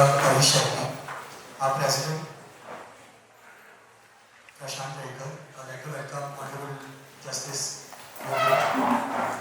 Harish Shetty, our President, Prashant Rekar. I'd like to welcome Honorable Justice Yogesh.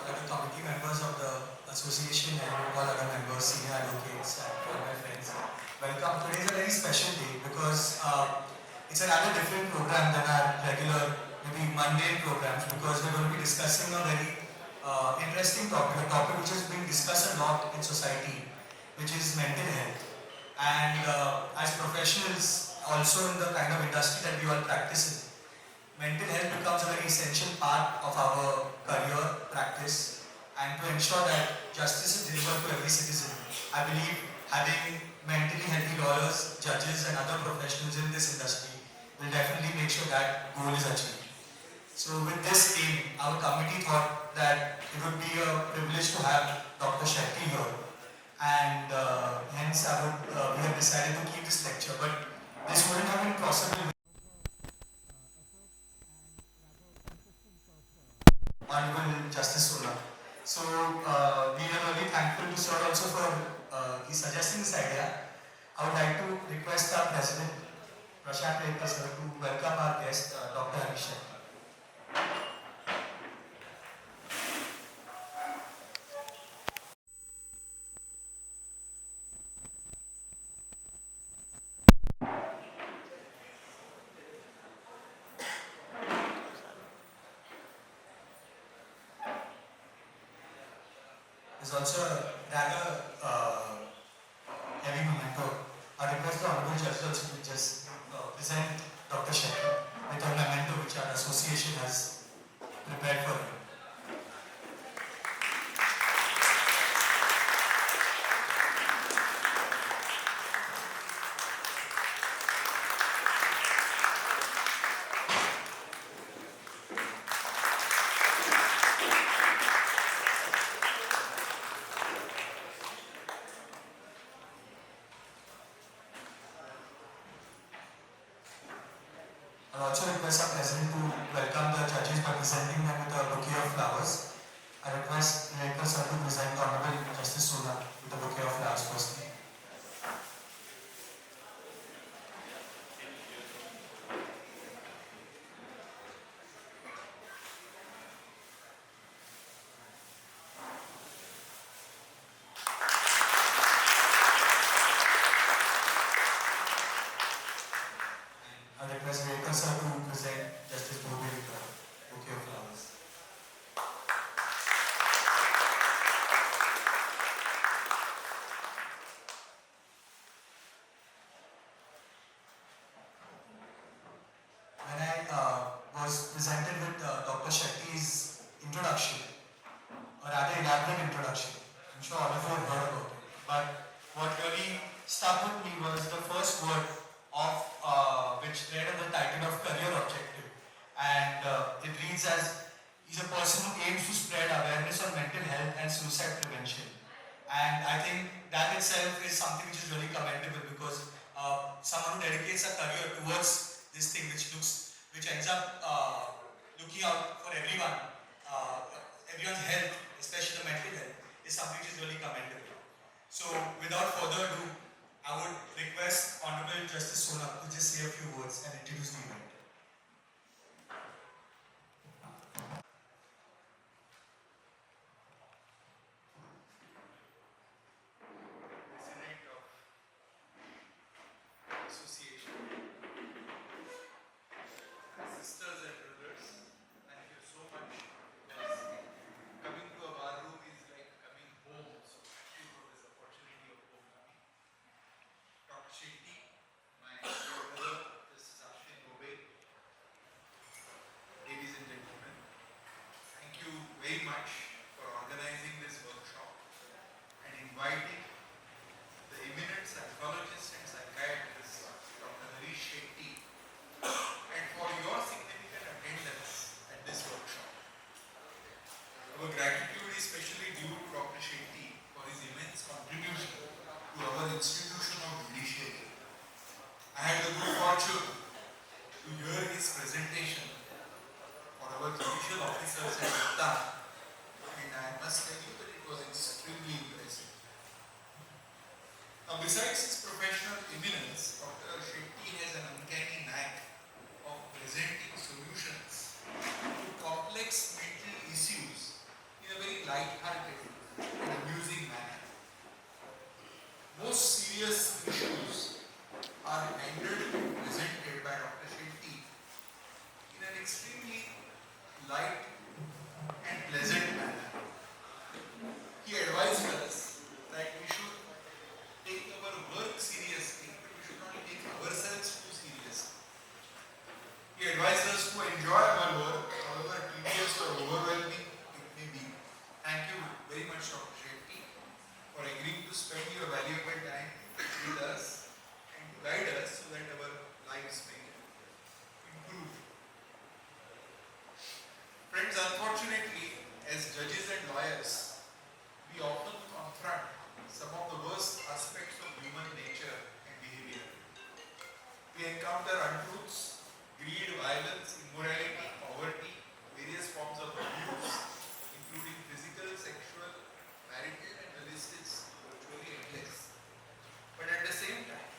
Other committee members of the association and all other members, senior advocates, and all my friends. Welcome. Today is a very special day because it's a rather different program than our regular, maybe mundane programs, because we're going to be discussing a very interesting topic, a topic which is being discussed a lot in society, which is mental health. And as professionals, also in the kind of industry that we all practice in, mental health becomes a very essential part of our career practice, and to ensure that justice is delivered to every citizen. I believe having mentally healthy lawyers, judges and other professionals in this industry will definitely make sure that goal is achieved. So with this aim, our committee thought that it would be a privilege to have Dr. Shetty here, and hence we have decided to keep this lecture, but this wouldn't have been possible Honorable Justice Sola. So we are really thankful to Sir also for he suggesting this idea. I would like to request our President, Prashant Rekar sir, to welcome our guest, Dr. Harish Shetty. There's also a rather heavy memento. I request the Honorable Judge also to just present Dr. Shetty with a memento which our association has prepared for him. I also request our President to welcome the judges by presenting them with a bouquet of flowers. I request Rekar sir to present the Honorable Justice Sola with a bouquet of flowers firstly. I request Rekar sir to present Justice Bobby with a bouquet of flowers. When I was presented with Dr. Shetty's introduction, or rather elaborate introduction, I'm sure all of you have heard about it, but what really stuck with me was the first word of which read on the title of career objective, and it reads as he's a person who aims to spread awareness on mental health and suicide prevention. And I think that itself is something which is really commendable, because someone who dedicates a career towards this thing, which ends up looking out for everyone, everyone's health, especially the mental health, is something which is really commendable. So without further ado, I would request Honorable Justice Sola to just say a few words and introduce the event. President of Association, sisters and brothers, thank you so much, because coming to a bar room is like coming home. So thank you for this opportunity of homecoming. Dr. Shetty I had the good fortune to hear his presentation for our judicial officers at Uttar, and I must tell you that it was extremely impressive. Now, besides his professional eminence, Dr. Shetty has an uncanny knack of presenting solutions to complex mental issues in a very light-hearted and amusing manner. Most serious issues are handled and presented by Dr. Shetty in an extremely light and pleasant manner. He advised us that we should take our work seriously, but we should not take ourselves too seriously. He advised us to enjoy our work, however tedious or overwhelming it may be. Thank you very much, Dr. Shetty, for agreeing to spend your valuable time with us and to guide us so that our lives may improve. Friends, unfortunately, as judges and lawyers, we often confront some of the worst aspects of human nature and behavior. We encounter untruths, greed, violence, immorality, poverty, various forms of abuse, including physical, sexual, marital, and the list is virtually endless. But at the same time,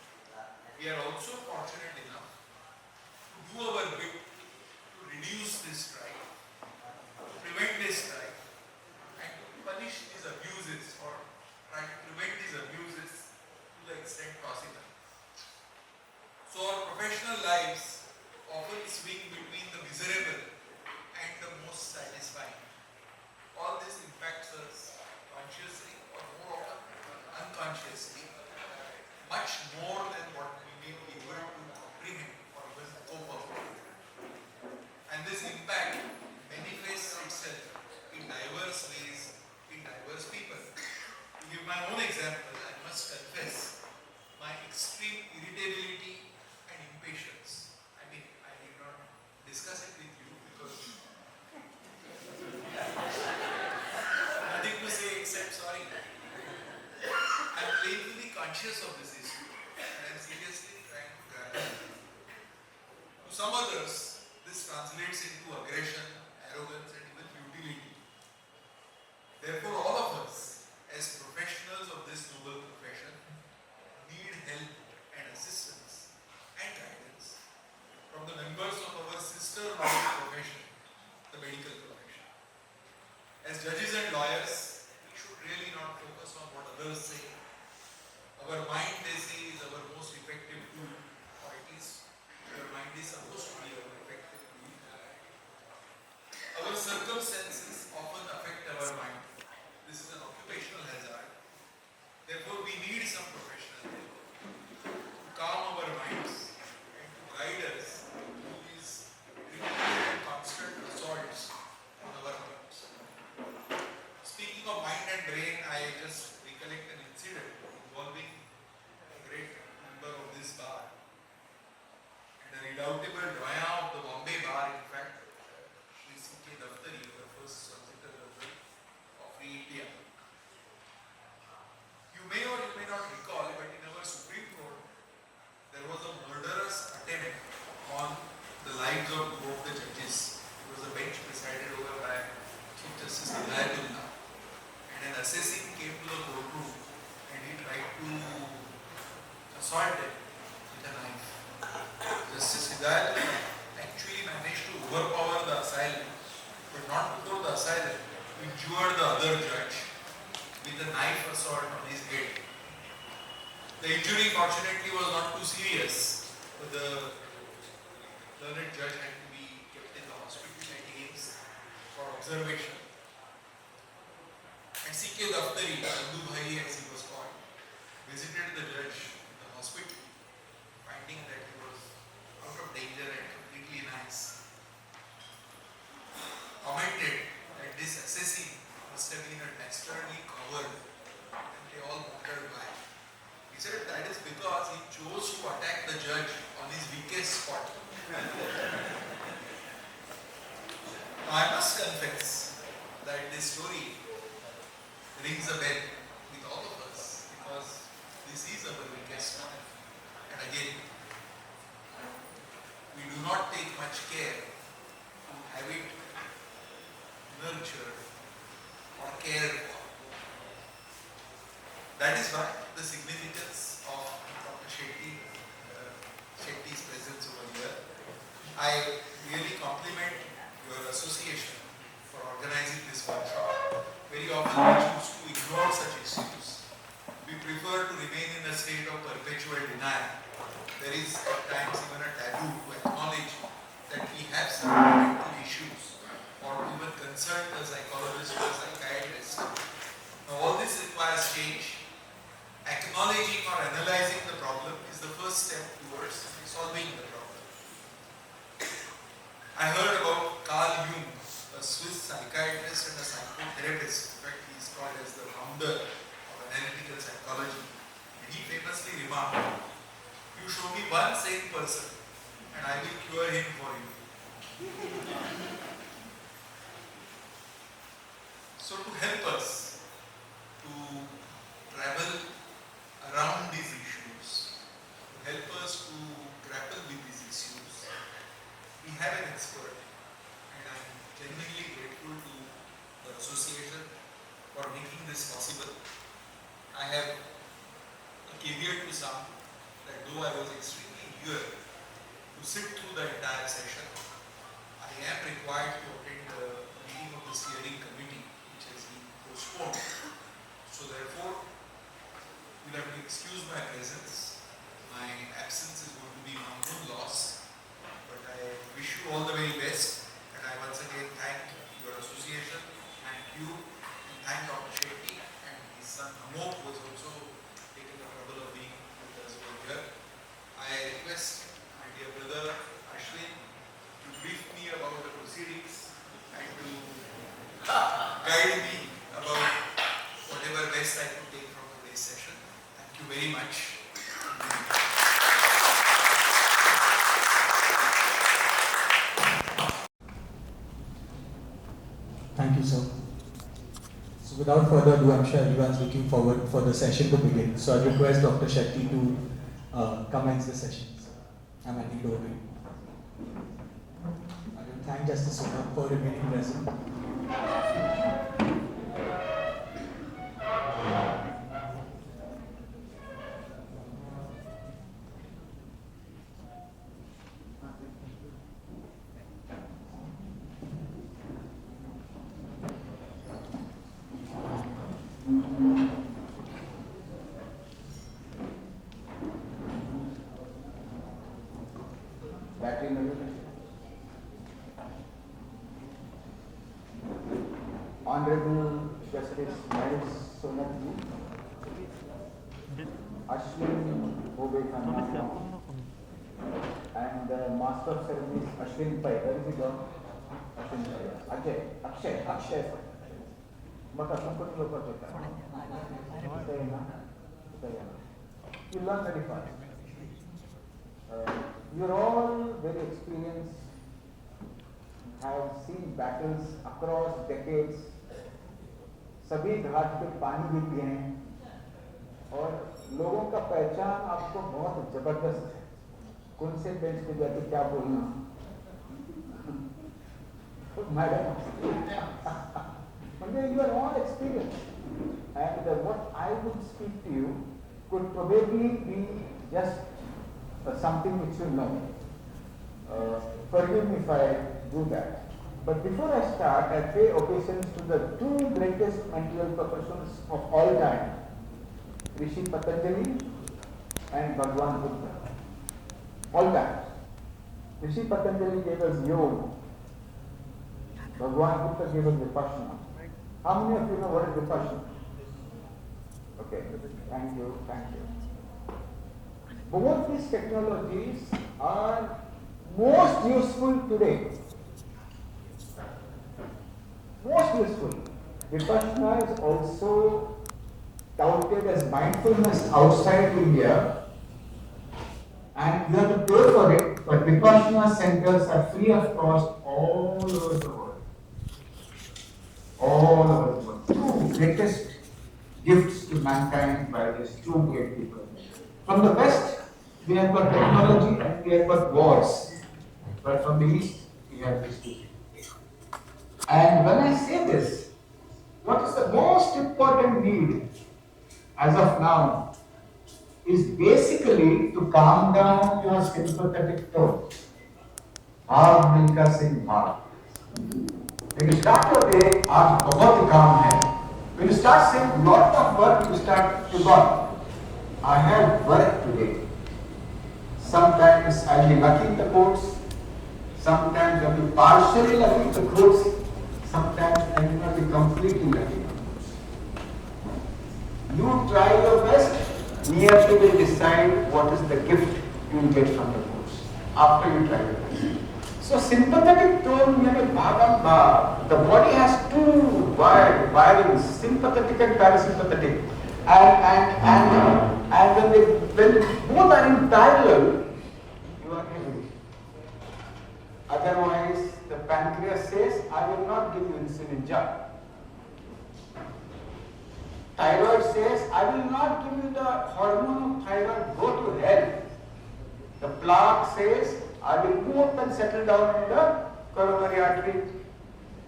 we are also fortunate enough to do our bit to reduce this strife, to prevent this strife, and to punish these abuses or try to prevent these abuses to the extent possible. So our professional lives often swing between the miserable and the most satisfying. All this impacts us consciously or more often unconsciously, much more than what we may be able to comprehend or even cope up with. And this impact manifests itself in diverse ways in diverse people. To give my own example, I must confess my extreme irritability and impatience. I mean, I did not discuss it with you because nothing to say except sorry. I'm painfully conscious of this issue and I'm seriously trying to grapple with it. To some others, this translates into aggression, arrogance, and even futility. Therefore, all of us, as professionals of this noble profession, need help and assistance and guidance from the members of our sister noble profession, the medical profession. As judges and lawyers, we should really not focus on what others say. Our mind, they say, is our most effective tool, or at least our mind is supposed to be our effective tool. Our circumstances often affect our mind. This is an occupational hazard. Therefore, we need some professional help to calm our minds and to guide us through these repeated and constant assaults on our minds. Speaking of mind and brain, I just recollect an incident involving a great member of this bar and a redoubtable doyen of the Bombay bar, in fact, Shri C.K. Daftari, the first solicitor general of Free India. You may or you may not recall, but in our Supreme Court, there was a murderous attempt on the lives of two of the judges. It was a bench presided over by Chief Justice Hidayatullah. And an assessing came to the courtroom and he tried to assault them with a knife. Justice Hidayatullah actually managed to overpower the assailant, but not before the assailant injured the other judge with a knife assault on his head. The injury fortunately was not too serious, but the learned judge had to be kept in the hospital at AIIMS for observation. And C.K. Daftari, Chandu Bhai as he was called, visited the judge in the hospital, finding that he was out of danger and completely nice. Commented that this assassin must have been a dastardly coward, and they all wondered why. He said that is because he chose to attack the judge on his weakest spot. Now I must confess that this story rings a bell with all of us because this is our weakest spot. And again, much care to have it nurtured or cared for. That is why the significance of Dr. Shetty's presence over here. I really compliment your association for organizing this workshop. Very often we choose to ignore such issues. We prefer to remain in a state of perpetual denial. There is at times even a taboo to acknowledge that we have some mental issues or even consult a psychologist or a psychiatrist. Now all this requires change. Acknowledging or analyzing the problem is the first step towards solving the problem. I heard about Carl Jung, a Swiss psychiatrist and a psychotherapist. In fact, he is called as the founder of analytical psychology. And he famously remarked, "You show me one sane person and I will cure him for you." So to help us to travel around these issues, to help us to grapple with these issues, we have an expert, and I am genuinely grateful to the association for making this possible. I have a caveat to some that though I was extremely eager to sit through the entire session, I am required to attend the meeting of the steering committee, which has been postponed. So therefore, you'll have to excuse my presence. My absence is going to be my own loss, but I wish you all the very best, and I once again thank your association, thank you, and thank Dr. Shetty and his son Amok, who has also taken the trouble of being with us over here. I request my dear brother Ashwin to brief me about the proceedings and to guide me about whatever best I could take from today's session. Thank you very much. Thank you, sir. So without further ado, I'm sure everyone's looking forward for the session to begin. So I request Dr. Shetty to commence the session. I'm handing it over to you. I will thank Justice Sona for remaining present. Honorable Justice Mahesh Sonatji, Ashwin Bhobe Khanna, and Master of Ceremonies Ashwin Pai. Where is he gone? Ashwin Pai. Akshay. Maka samput lokal kita. You learn very fast. You're all very experienced, have seen battles across decades. सभी घाट पे पानी भी पिए हैं और लोगों का पहचान आपको बहुत जबरदस्त है। कौन से बेंच पे जाके क्या बोलना, madam, you are all experienced, and what I would speak to you could probably be just something which you know. Forgive me if I do that. But before I start, I pay obeisance to the two greatest mental professionals of all time, Rishi Patanjali and Bhagwan Buddha. All time. Rishi Patanjali gave us yoga. Bhagwan Buddha gave us Vipassana. How many of you know what is Vipassana? Okay, thank you. Both these technologies are most useful today. Most useful. Vipassana is also touted as mindfulness outside India, and you have to pay for it, but Vipassana centers are free of cost all over the world. All over the world. Two greatest gifts to mankind by these two great people. From the West, we have got technology and we have got wars. but from the east he had this teaching. And when I say this, what is the most important need as of now is basically to calm down your sympathetic tone. Bhav Milka Singh Bhav. When you start your day, aaj bahut calm hai. When you start saying lot of work, you start to God. I have work today. Sometimes I'll be lucky the course. Sometimes I'll be partially lucky the course. Sometimes I will not be completely lucky. You try your best. Niyati will decide what is the gift you will get from the course after you try your best. So sympathetic tone, the body has two wirings, sympathetic and parasympathetic. And when both are in parallel, you are healthy. Otherwise, the pancreas says, I will not give you insulin jab. Thyroid says, I will not give you the hormone of thyroid, go to hell. The plaque says, I will move and settle down in the coronary artery.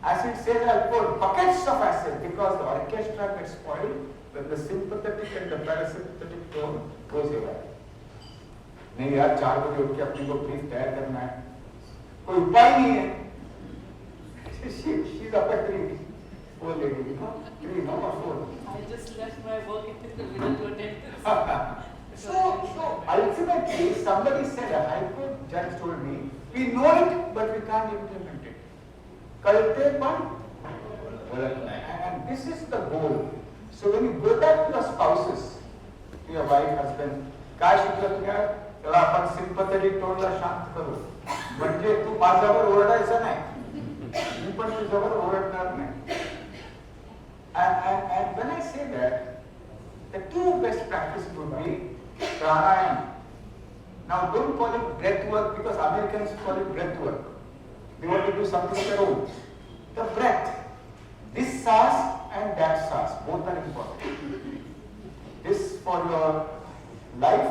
Acid says, I'll pour buckets of acid because the orchestra gets spoiled when the sympathetic and the parasympathetic tone goes away. नहीं यार 4 बजे उठ के अपने को brief तैयार करना है कोई उपाय नहीं है she's up at 3 poor lady, you know, 3 no or 4. I just left my work in the middle to attend this. So ultimately somebody said, a high court judge told me, we know it but we can't implement it. Kalte pan, and this is the goal. So when you go back to your spouses, to your wife, husband, काय शिकलं तुम्ही त्याला आपण सिंपॅथेटिक टोनला शांत करू म्हणजे तू माझ्यावर ओरडायचं नाही मी पण तुझ्यावर ओरडणार नाही. And when I say that, the two best practices would be pranayama. Now don't call it breath work because Americans call it breath work. They want to do something of their own. The breath, this SAS and that SAS, both are important. This for your life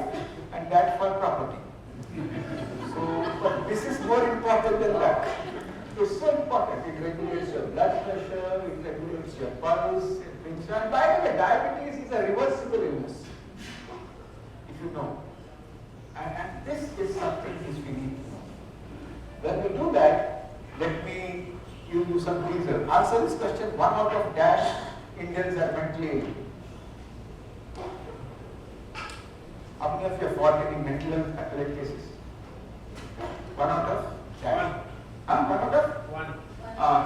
and that for property. So, but this is more important than that. It's so important. It regulates your blood pressure, it regulates your pulse, it brings you. And by the way, diabetes is a reversible illness, if you know. And this is something which we need to know. When we do that, let me give you some reason. Answer this question, 1 out of dash Indians are mentally ill. How many of you have fought any mental health appellate cases? 1 out of dash. 1 out of? 1.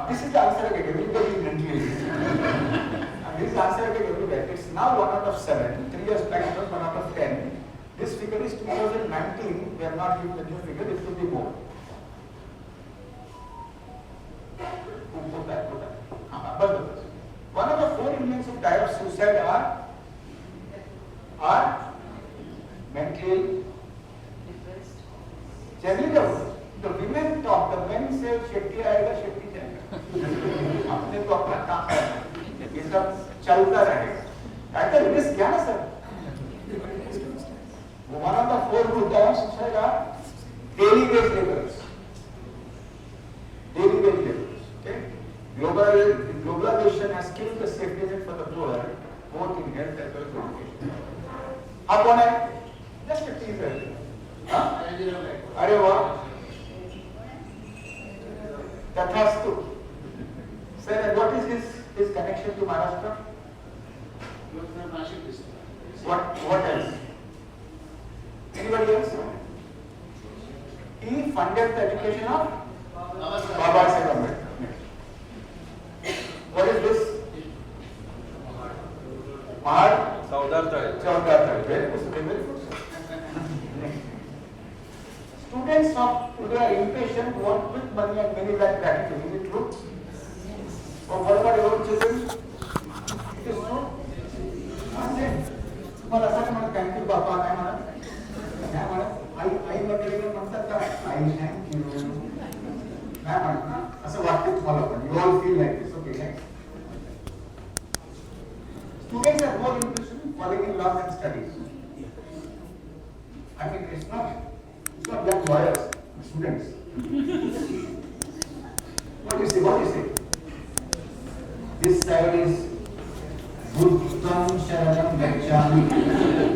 This is the answer I get. Everybody is mentally ill. And this is the answer I get everywhere. It's now 1 out of 7. 3 years back it was 1 out of 10. This figure is 2019. We are not giving the new figure. It will be more. Go back. 1 out of 4 Indians who die of suicide are mentally Depressed. generally the women talk, the men say Shetty आएगा Shetty जाएगा अपने को अपना काम करना ये सब चलता रहेगा ऐसा रिस्क क्या ना sir 1 out of 4 who die of suicide are daily wage laborers. Okay? Globalization has killed the safety net for the poor, both in health as well as education. How कौन है? Just a teaser. हाँ? अरे वाह. तथास्तु. Sir, what is his connection to Maharashtra? What else? Anybody else? He funded the education of Baba Saheb Ambedkar. What is this? Mahar? Chowdar. Very good. Students of today are impatient, want quick money and many lack gratitude. Is it true? Or what about your own children? It is true. तुम्हाला असं काय म्हणत thank you बाबा काय म्हणत काय म्हणत आई वगैरे म्हणतात का आई थँक्यू काय म्हणत असं वाटतं तुम्हाला पण you all feel like this okay next Students are more interested in following laws and studies. I mean, it's not young lawyers. students. What do you say? What do you say? This side is Buddham Sharanam Gacchami.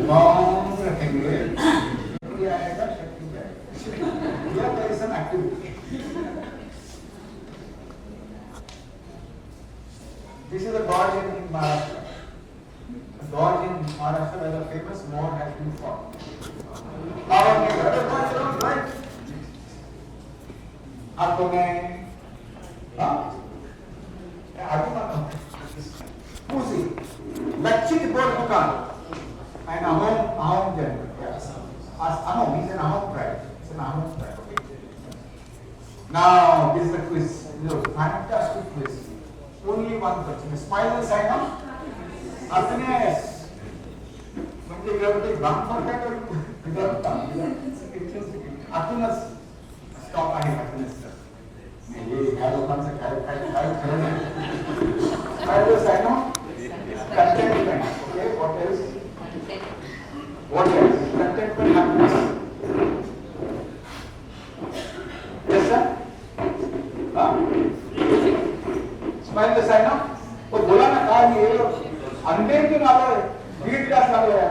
Long rectangle. Yeah, there is some activity. This is a gorge in Maharashtra. A gorge in Maharashtra where the famous moor has been fought. Right? आपको मैं आगे Pussy, Lachit Bormukan, and Ahom general. Yes. Ahom is an Ahom tribe. It's an Ahom tribe. Okay. Now, this is the quiz. Look, fantastic quiz. Only one question. Smile and sign up. Happiness. म्हणजे गरजे बांग पडतात हातूनच stop आहे happiness. म्हणजे ह्या लोकांचं काय खरं नाही. Smile and sign up. Contentment. Okay. What else? What else? Contentment, happiness. Yes, sir. Huh? Smile the sign up. वो बोला ना कहा ये अंधेर क्यों ना आए? बीट क्लास ना आए?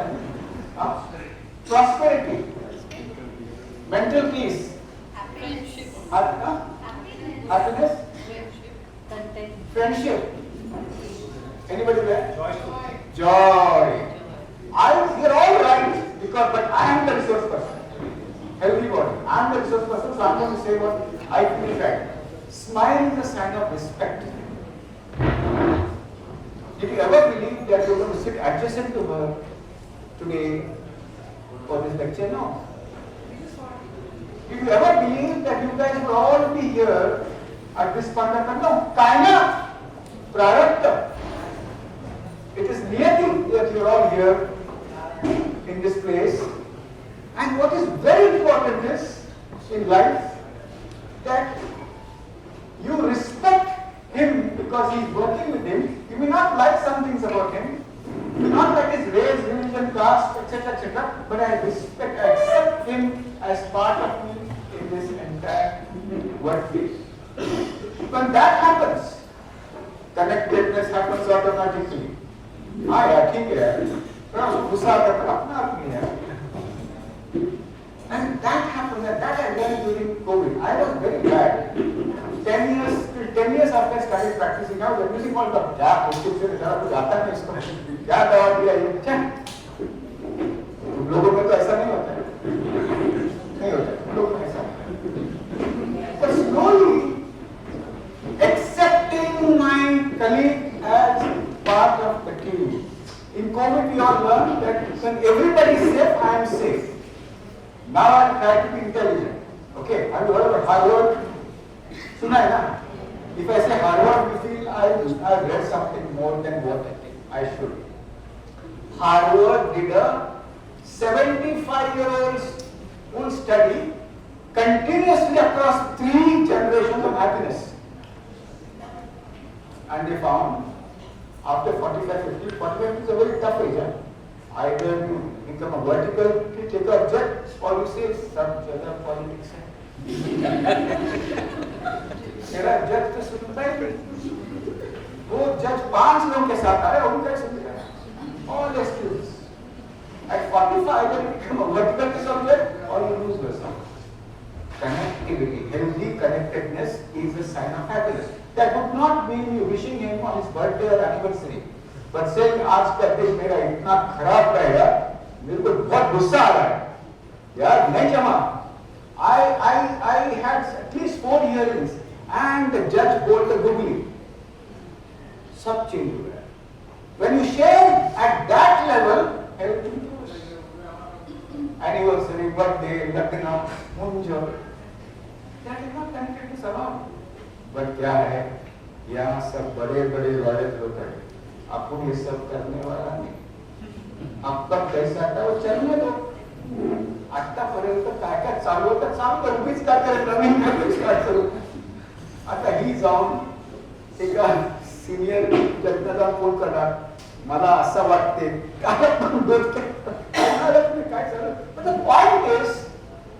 Prosperity, mental peace, happiness, friendship. Anybody there? Joy. You're all right because, but I am the resource person. Everybody, I am the resource person, so I'm going to say what I feel right. Smile is a sign of respect. Did you ever believe that you're going to sit adjacent to her today for this lecture? No. Did you ever believe that you guys will all be here at this point of time? No. Kaina, Prarabdha. It is niyati that you're all here in this place. And what is very important is in life that you respect him because he's working with him. You may not like some things about him. You may not like his race, religion, caste, etc., etc. But I respect, I accept him as part of me in this entire workplace. When that happens, connectedness happens automatically. हाँ यार ठीक है थोड़ा गुस्सा आता है अपना आदमी है and that happened that I learned during COVID. I was very bad. 10 years after I started practicing now the music hall got क्या मुश्किल से ज़रा कुछ आता है इसको क्या दवा दिया ये क्या तुम लोगों में तो ऐसा नहीं होता है नहीं होता तुम लोगों में ऐसा but slowly accepting my colleague as part of the team. In COVID, we all learned that when everybody is safe, I am safe. Now I try to be intelligent. Okay, have you heard about Harvard? Suna hai na? If I say Harvard, you feel I've read something more than what I should. Harvard did a 75-year-old full study continuously across 3 generations of happiness. And they found after 45, 50, 45 is a very tough age. Either you become a vertical taker of jet or you say some other politics. मेरा जज तो सुनता ही नहीं वो जज 5 लोगों के साथ आए उनका सुन रहा है all excuse at 45 either you become a vertical subject or you lose yourself. Connectivity, healthy connectedness is a sign of happiness. That would not mean you wishing him on his birthday or anniversary, but saying आज का दिन मेरा इतना खराब रहेगा, मेरे को बहुत गुस्सा आ रहा है, यार नहीं जमा. I had at least 4 hearings, and the judge bowled the googly. सब change हो गया. When you share at that level, help improves. Anniversary, birthday, लग्न, मुंजो, that is not connected to surround. But क्या है यहाँ सब बड़े बड़े लॉयर्स लोग हैं आपको ये सब करने वाला नहीं आपका पैसा आता वो चलने दो आतापर्यंत काय काय चालू होतं चालू तर उभीच काय करे नवीन काय स्टार्ट करू आता ही जाऊन एका सिनियर जजला फोन करणार मला असं वाटते काय पण बोलते काय चालू but the point is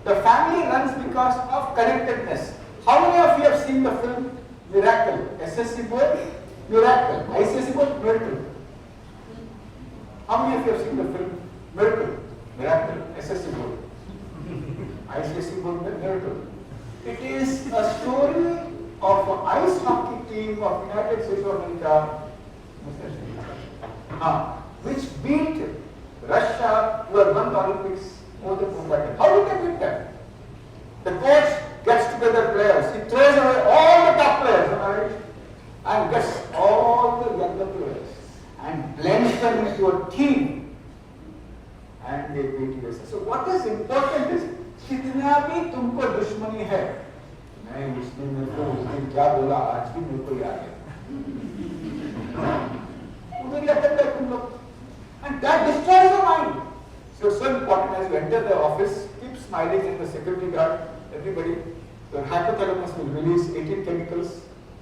The family runs because of connectedness. How many of you have seen the film Miracle? SSC board? Miracle. ICSE board? Miracle. How many of you have seen the film Miracle? Miracle. SSC board. ICSE board? Miracle. It is a story of an ice hockey team of United States of America, which beat Russia, who had won the Olympics more than 4 times. How did they beat them? The coach gets together players, he throws away all the top players, right? And gets all the younger players and blends them into a team, and they beat USA. So what is important is कितना भी तुमको दुश्मनी है, मैं उसने मेरे को उस दिन क्या बोला आज भी मेरे को याद है, उधर क्या करते हैं तुम लोग, and that destroys your mind. So important as you enter the office, keep smiling in the security guard, everybody. Your hypothalamus will release 18 chemicals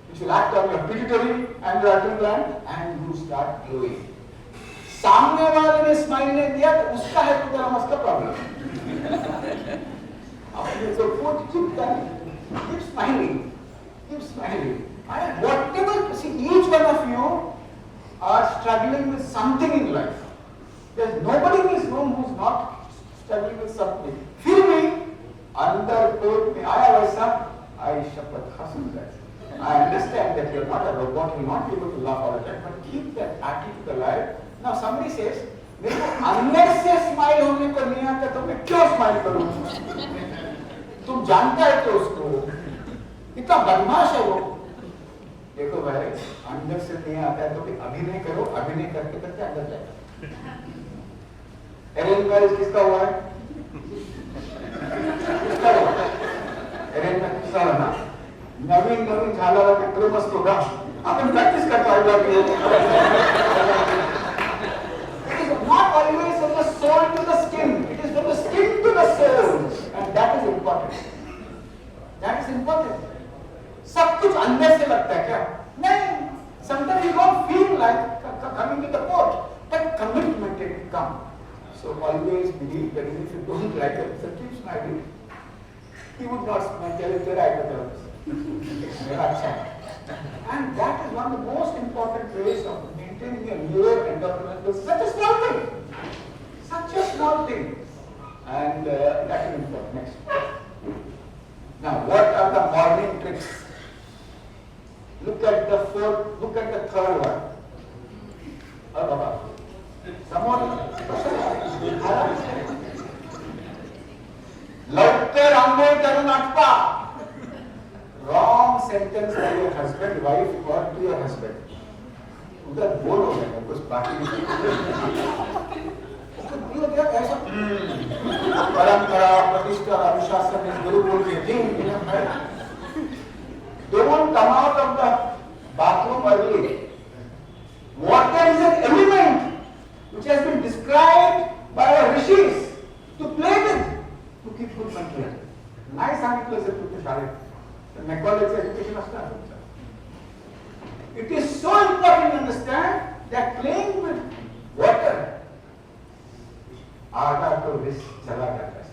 which will act on your pituitary and your adrenal gland, and you start glowing. सामने वाले ने smile नहीं दिया तो उसका hypothalamus का problem. अपने तो खुद चिंता नहीं, keep smiling, keep smiling. And whatever, see, each one of you are struggling with something in life. There's nobody in this room who's not struggling with something. फिर भी अंदर कोट में आया वैसा, I शपथ हंसूंगा. I understand that you're not a robot, you're not able to laugh all the time, but keep that attitude alive. Now somebody says, मेरे को अंदर से स्माइल होने को नहीं आता तो मैं क्यों स्माइल करूँ? तुम जानता है तो उसको, इतना बदमाश है वो. देखो भाई, अंदर से नहीं आता है तो भी अभिनय करो, अभिनय करते करते अंदर जाए. अरेंज मैरिज किसका हुआ है? किसका हुआ? अरेंज मैरिज किसका हुआ ना? नवीन झाला कितना मस्त होगा. अपन प्रैक्टिस करता है. It is not always from the soul to the skin. It is from the skin to the soul, and that is important. That is important. सब कुछ अंदर से लगता है क्या? नहीं. Sometimes you don't feel like coming to the court, but commitment will come. So always believe that if you don't like it, so keep smiling. He would not smile. Tell it right with us. And that is one of the most important ways of maintaining a neuroendocrine. Such a small thing. Such a small thing. And that is important. Next. Now, what are the morning tricks? Look at the third one. लवकर आंघोळ करून आटपा. Wrong sentence by your husband, wife, or to your husband. उधर बोल हो गया कुछ बाकी नहीं. ऐसा परंपरा, प्रतिष्ठा, अनुशासन इस गुरु बोल के दिन है. Don't come out of the bathroom early. Water is an element which has been described by our rishis to play with, to keep good mental health. नाही सांगितलं असेल तुमच्या शाळेत. Macaulay's education असणार. It is so important to understand that playing with water आधा तो risk चला जाता है.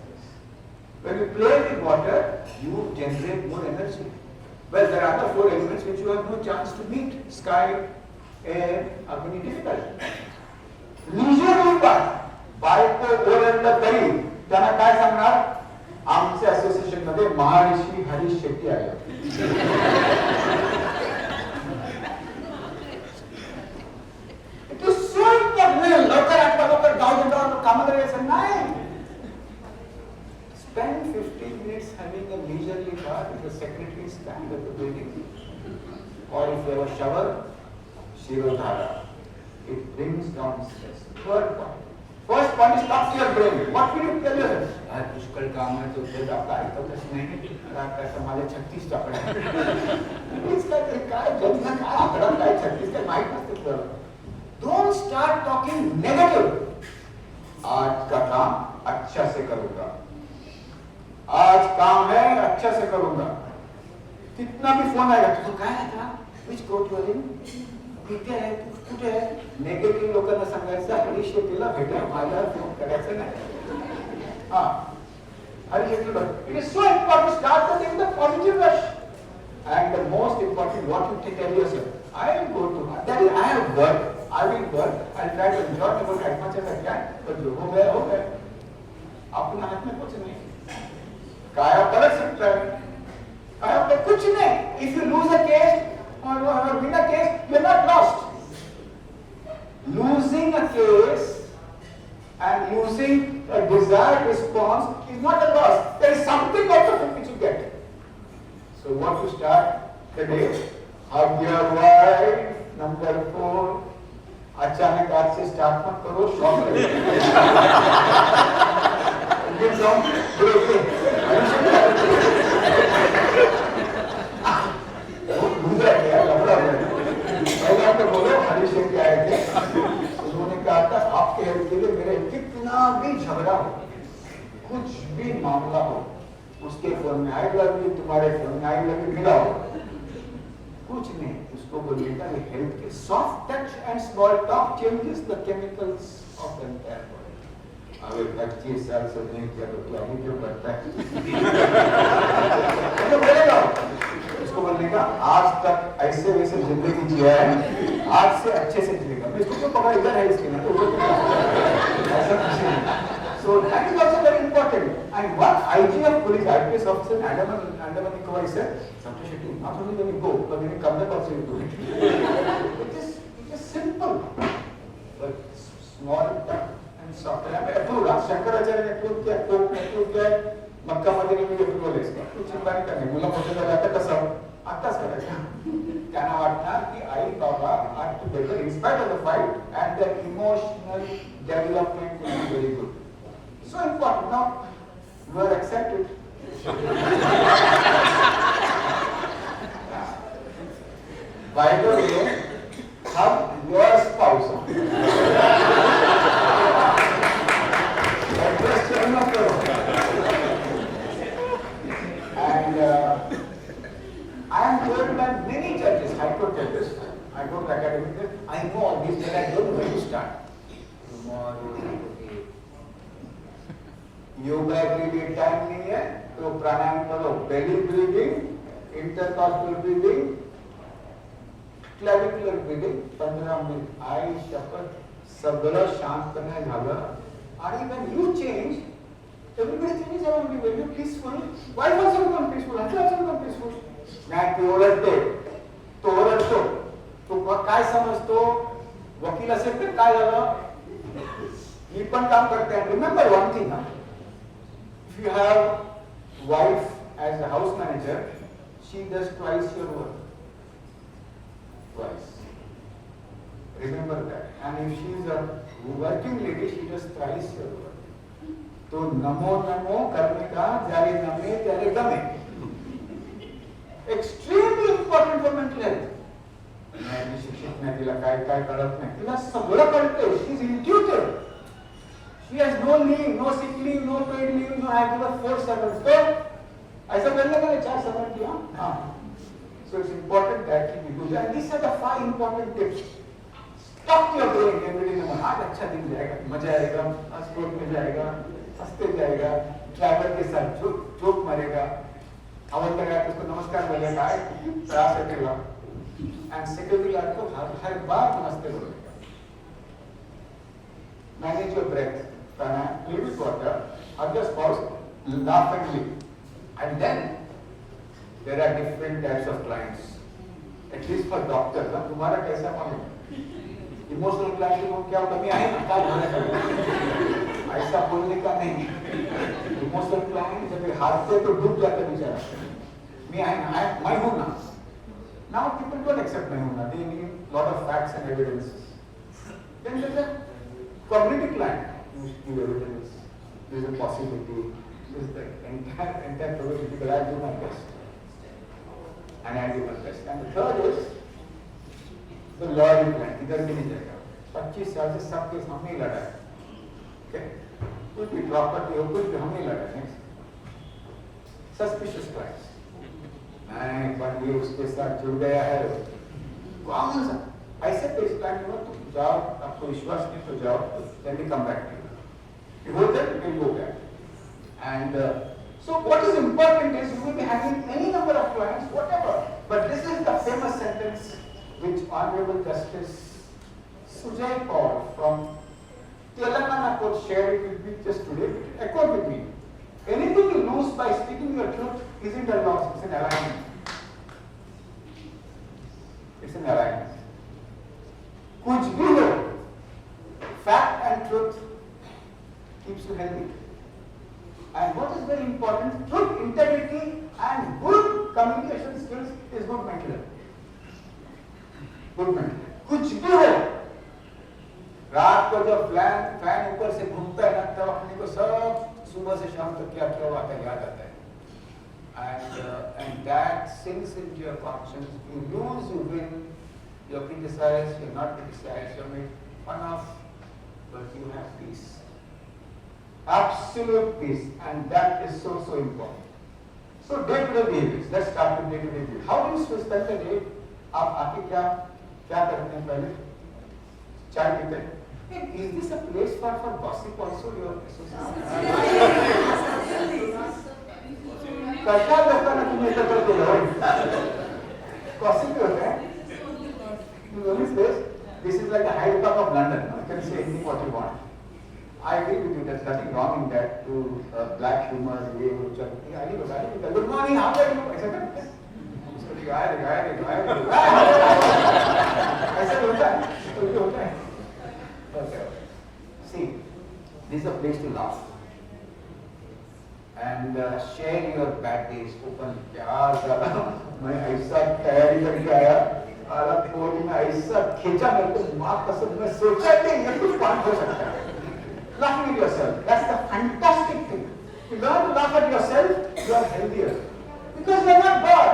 When you play with water, you generate more energy. Well, there are the 4 elements which you have no chance to meet. Sky, air are very difficult. Leisurely part. बायको ओरडलं तरी त्यांना काय सांगणार? आमच्या असोसिएशन मध्ये महर्षी हरीश शेट्टी आले. It is so important. लवकर आटपा, लवकर गाव कामाला यायचं नाही. Spend 15 minutes having a leisurely bath with the secretary stand at the building. Or if you have a shower, Shirodhara. It brings down stress. Third point. First point is talk to your brain. What will you tell yourself? यार पुष्कळ काम है तो फिर आपका ऐकतच नाही. आता माझे 36 टाकले. प्लीज काय जन्म काय आकडा काय 36 काय माहित नसते तुला. Don't start talking negative. आज का काम अच्छा से करूंगा. आज काम है अच्छा से करूंगा. कितना भी फोन आएगा तो काय आता which court you are in? किती आहे कुठे आहे? नेगेटिव्ह लोकांना सांगायचं हरीश शेट्टीला भेटा, माझ्यावर फोन करायचं नाही. It is so important to start the day with a positive rush. And the most important, what you tell yourself, I will go to, that is, I have work, I will work, I will try to enjoy the work as much as I can, but जो हो गया हो गया, अपने हाथ में कुछ नहीं, काया पलट सकता है, काया पे कुछ नहीं. If you lose a case or win a case, you are not lost. Losing a case and losing a desired response is not a loss. There is something out of it which you get. So what you start the day? Hug your wife. Number 4. अचानक आज से start मत करो, shock लगेगा. Give some break. बहुत दूसरा क्या लफड़ा है. पहले आप बोलो हरीश सिंह क्या है? उन्होंने कहा था आपके हेल्थ के लिए मेरे कितना भी झगड़ा हो, कुछ भी मामला हो, उसके फोन में आई लव यू, तुम्हारे फोन में आई लव यू मिला हो, कुछ नहीं, उसको बोलिएगा ये हेल्थ के soft touch and small talk changes the chemicals of the entire body. अगर 25 साल से नहीं किया तो क्या ही क्यों करता है? तो बोलेगा, उसको बोलेगा आज तक ऐसे वैसे जिंदगी जिया है, आज से अच्छे से जिएगा. मैं इसको क्यों पकड़ा, इधर है इसके ना, तो वो ऐसा कुछ नहीं. So that is also very important. And what IG of police, IPS officer Andaman Nicobar said, Santosh Shetty, not only when you go, but when you come back also you do it. It is simple, but small and soft. And approved. Shankaracharya ने approve किया, Coke ने approve किया, Mecca Medina में approve है इसका. कुछ चिंता नहीं करनी. मुला मुझे तो लगता था सब आत्ताच करायचा. त्यांना वाटणार की आई बाबा are together in spite of the fight, and their emotional development will be very good. So important. Now, you are accepted. By the way, hug your spouse. And I am told by many judges, High Court judges, I go to academic, I know all these, but I don't know where to start. Tomorrow. Yoga के लिए time नहीं है तो प्राणायाम करो. Belly breathing, intercostal breathing, clavicular breathing 15 minute. आई शपथ सगळं शांतपणे झालं. आणि when you change, everybody changes around you. When you're peaceful, wife also become peaceful, husband also become peaceful. नाही ती ओरडते, तो ओरडतो, तो काय समजतो, वकील असेल तर काय झालं, मी पण काम करते. Remember one thing, if you have wife as a house manager, she does twice your work. Twice. Remember that. And if she is a working lady, she does thrice your work. तो नमो नमो करने का जारे नमे त्यारे गमे. Extremely important for mental health. मैं शिक्षित नहीं, तिला काय काय कळत नाही, तिला सगळं कळते. She is intuitive. She has no leave, no sick leave, no paid leave, no I give her 4 servants. So, ऐसा करने का 4 servants किया. हाँ. So it's important that you do that. These are the 5 important tips. Stop your brain every day. आज अच्छा दिन जाएगा, मजा आएगा, स्पोर्ट में जाएगा, हंसते जाएगा, ड्राइवर के साथ जोक मारेगा, आवाज लगाया तो उसको नमस्कार बोलेगा, त्रास है. And security guard को हर बार नमस्ते बोलेगा. Manage your breath. Play with water, hug your spouse, laughingly. And then there are different types of clients. At least for doctors, ना तुम्हारा कैसा मालूम? Emotional client को क्या होता है? मैं आए ना क्या बोलने का? ऐसा बोलने का नहीं. Emotional client जब हारते तो डूब जाते बेचारा. मैं आए ना, मैं हूँ ना. Now people don't accept मैं हूँ ना. They need lot of facts and evidences. Then there's a cognitive client. Give evidence. There is a possibility. There is the entire probability, but I do my best. And I do my best. And the third is the loyal client. इधर भी नहीं जाएगा. 25 साल से सबके सामने लड़ा है. Okay? कुछ भी प्रॉपर्टी हो, कुछ भी हमने लड़ा है. Suspicious clients. नहीं, पर ये उसके साथ जुड़ गया है. कौन सा? ऐसे पेश client हो तो जाओ, आपको विश्वास नहीं तो जाओ, then we come back to you. You go there, you will go back. And So what is important is you will be having any number of clients, whatever. But this is the famous sentence which Honorable Justice Sujay Paul from Telangana court shared it with me just today. Echoed with me. Anything you lose by speaking your truth isn't a loss, it's an alignment. It's an alignment. Kuch bhi ho, fact and truth keeps you healthy. And what is very important, truth, integrity and good communication skills is good mental health. Good mental health. कुछ भी हो, रात को जब fan ऊपर से घूमता है ना, तब अपने को सब सुबह से शाम तक क्या क्या हुआ था याद आता है. And that sinks into your conscience. You lose, you win. You're criticized, you're not criticized, you're made fun of, but you have peace. Absolute peace, and that is so important. So day-to-day behaviors. Let's start with day-to-day behavior. How do you spend the day? आप आके क्या करते हैं पहले? चाय पीते हैं. Is this a place for gossip also? Your कशा लोकांना तुम्ही एकत्र केलं? Gossip होता है. In the only place, this is like the Hyde Park of London. You can say anything what you want. I agree with you. There's nothing wrong in that. To black humor, ये वो चलती है. Good morning. How are you? ऐसा करते हैं. उसको गाय. ऐसा होता है. तो ये होता है. Okay. See, this is a place to laugh and share your bad days openly. यार साला मैं ऐसा तैयारी करके आया. कोई में ऐसा खींचा मेरे को माफ कसम मैं सोचा नहीं ये कुछ काम हो सकता है. Laughing at yourself, that's the fantastic thing. You learn to laugh at yourself, you are healthier because you are not God.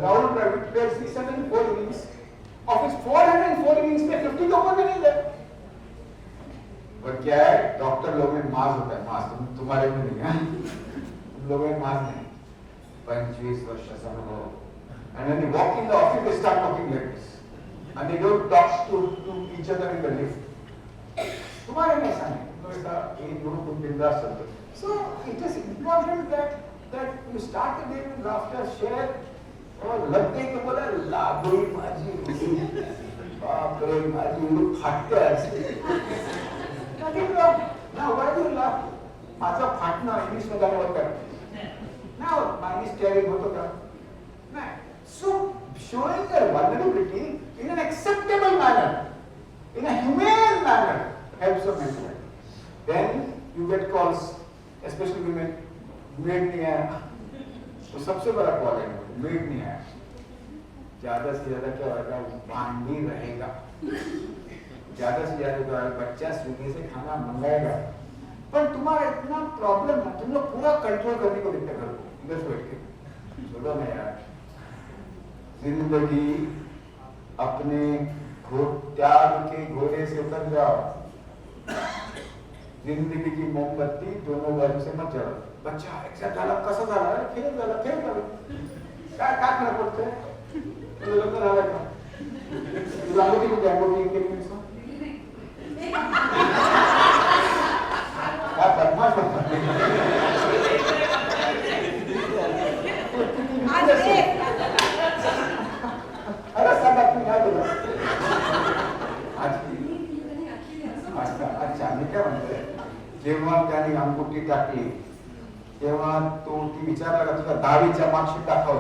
Rahul Dravid played 604 innings. Of his 404 innings में 50 तो कोई नहीं है. पर क्या है डॉक्टर लोगों में मास होता है मास तुम्हारे में नहीं है. तुम लोगों में मास नहीं. 25 वर्षाचा अनुभव. And when they walk in the office, they start talking like this. And they don't talk to each other in the lift. तुम्हारे में ऐसा नहीं. तो ऐसा एक दोनों तुम बिंदास चलते. So it is important that you start the day with laughter, share. और लगते ही तो बोला लागोई माझी. बाप रे माझी लोग फाटते हैं. Nothing wrong. Now why do you laugh? माझा फाटना इंग्लिश में गाना होता है. Now, mine is tearing होता था. So, showing your vulnerability in an acceptable manner, in a humane manner, helps your mental health. Then you get calls, especially women, maid नहीं आया. तो सबसे बड़ा कॉल है maid नहीं आया. ज़्यादा से ज़्यादा क्या होगा भांडी रहेगा. ज़्यादा से ज़्यादा बच्चा स्विगी से खाना मंगाएगा. पर तुम्हारा इतना प्रॉब्लम है तुम लोग पूरा कंट्रोल करने को देखते घर को इधर से बैठ के छोड़ो ना यार. जिंदगी अपने त्याग के घोड़े से उतर जाओ. जिंदगी की मोमबत्ती दोनों बाजू से मत जलाओ. बच्चा एक्सेप्ट झाला कसा झाला खेळ झाला काय फरक पडतोय. तुला लग्न झालं का? तुला अंगठी कुठे अंगठी केली मी क्या बदमाश अरे सब अपनी याद होगा. अच्छा मी काय म्हणतोय जेव्हा त्याने अंगुठी टाकली तेव्हा तो ती विचारला का तुझा 10वीचा मार्कशीट दाखव.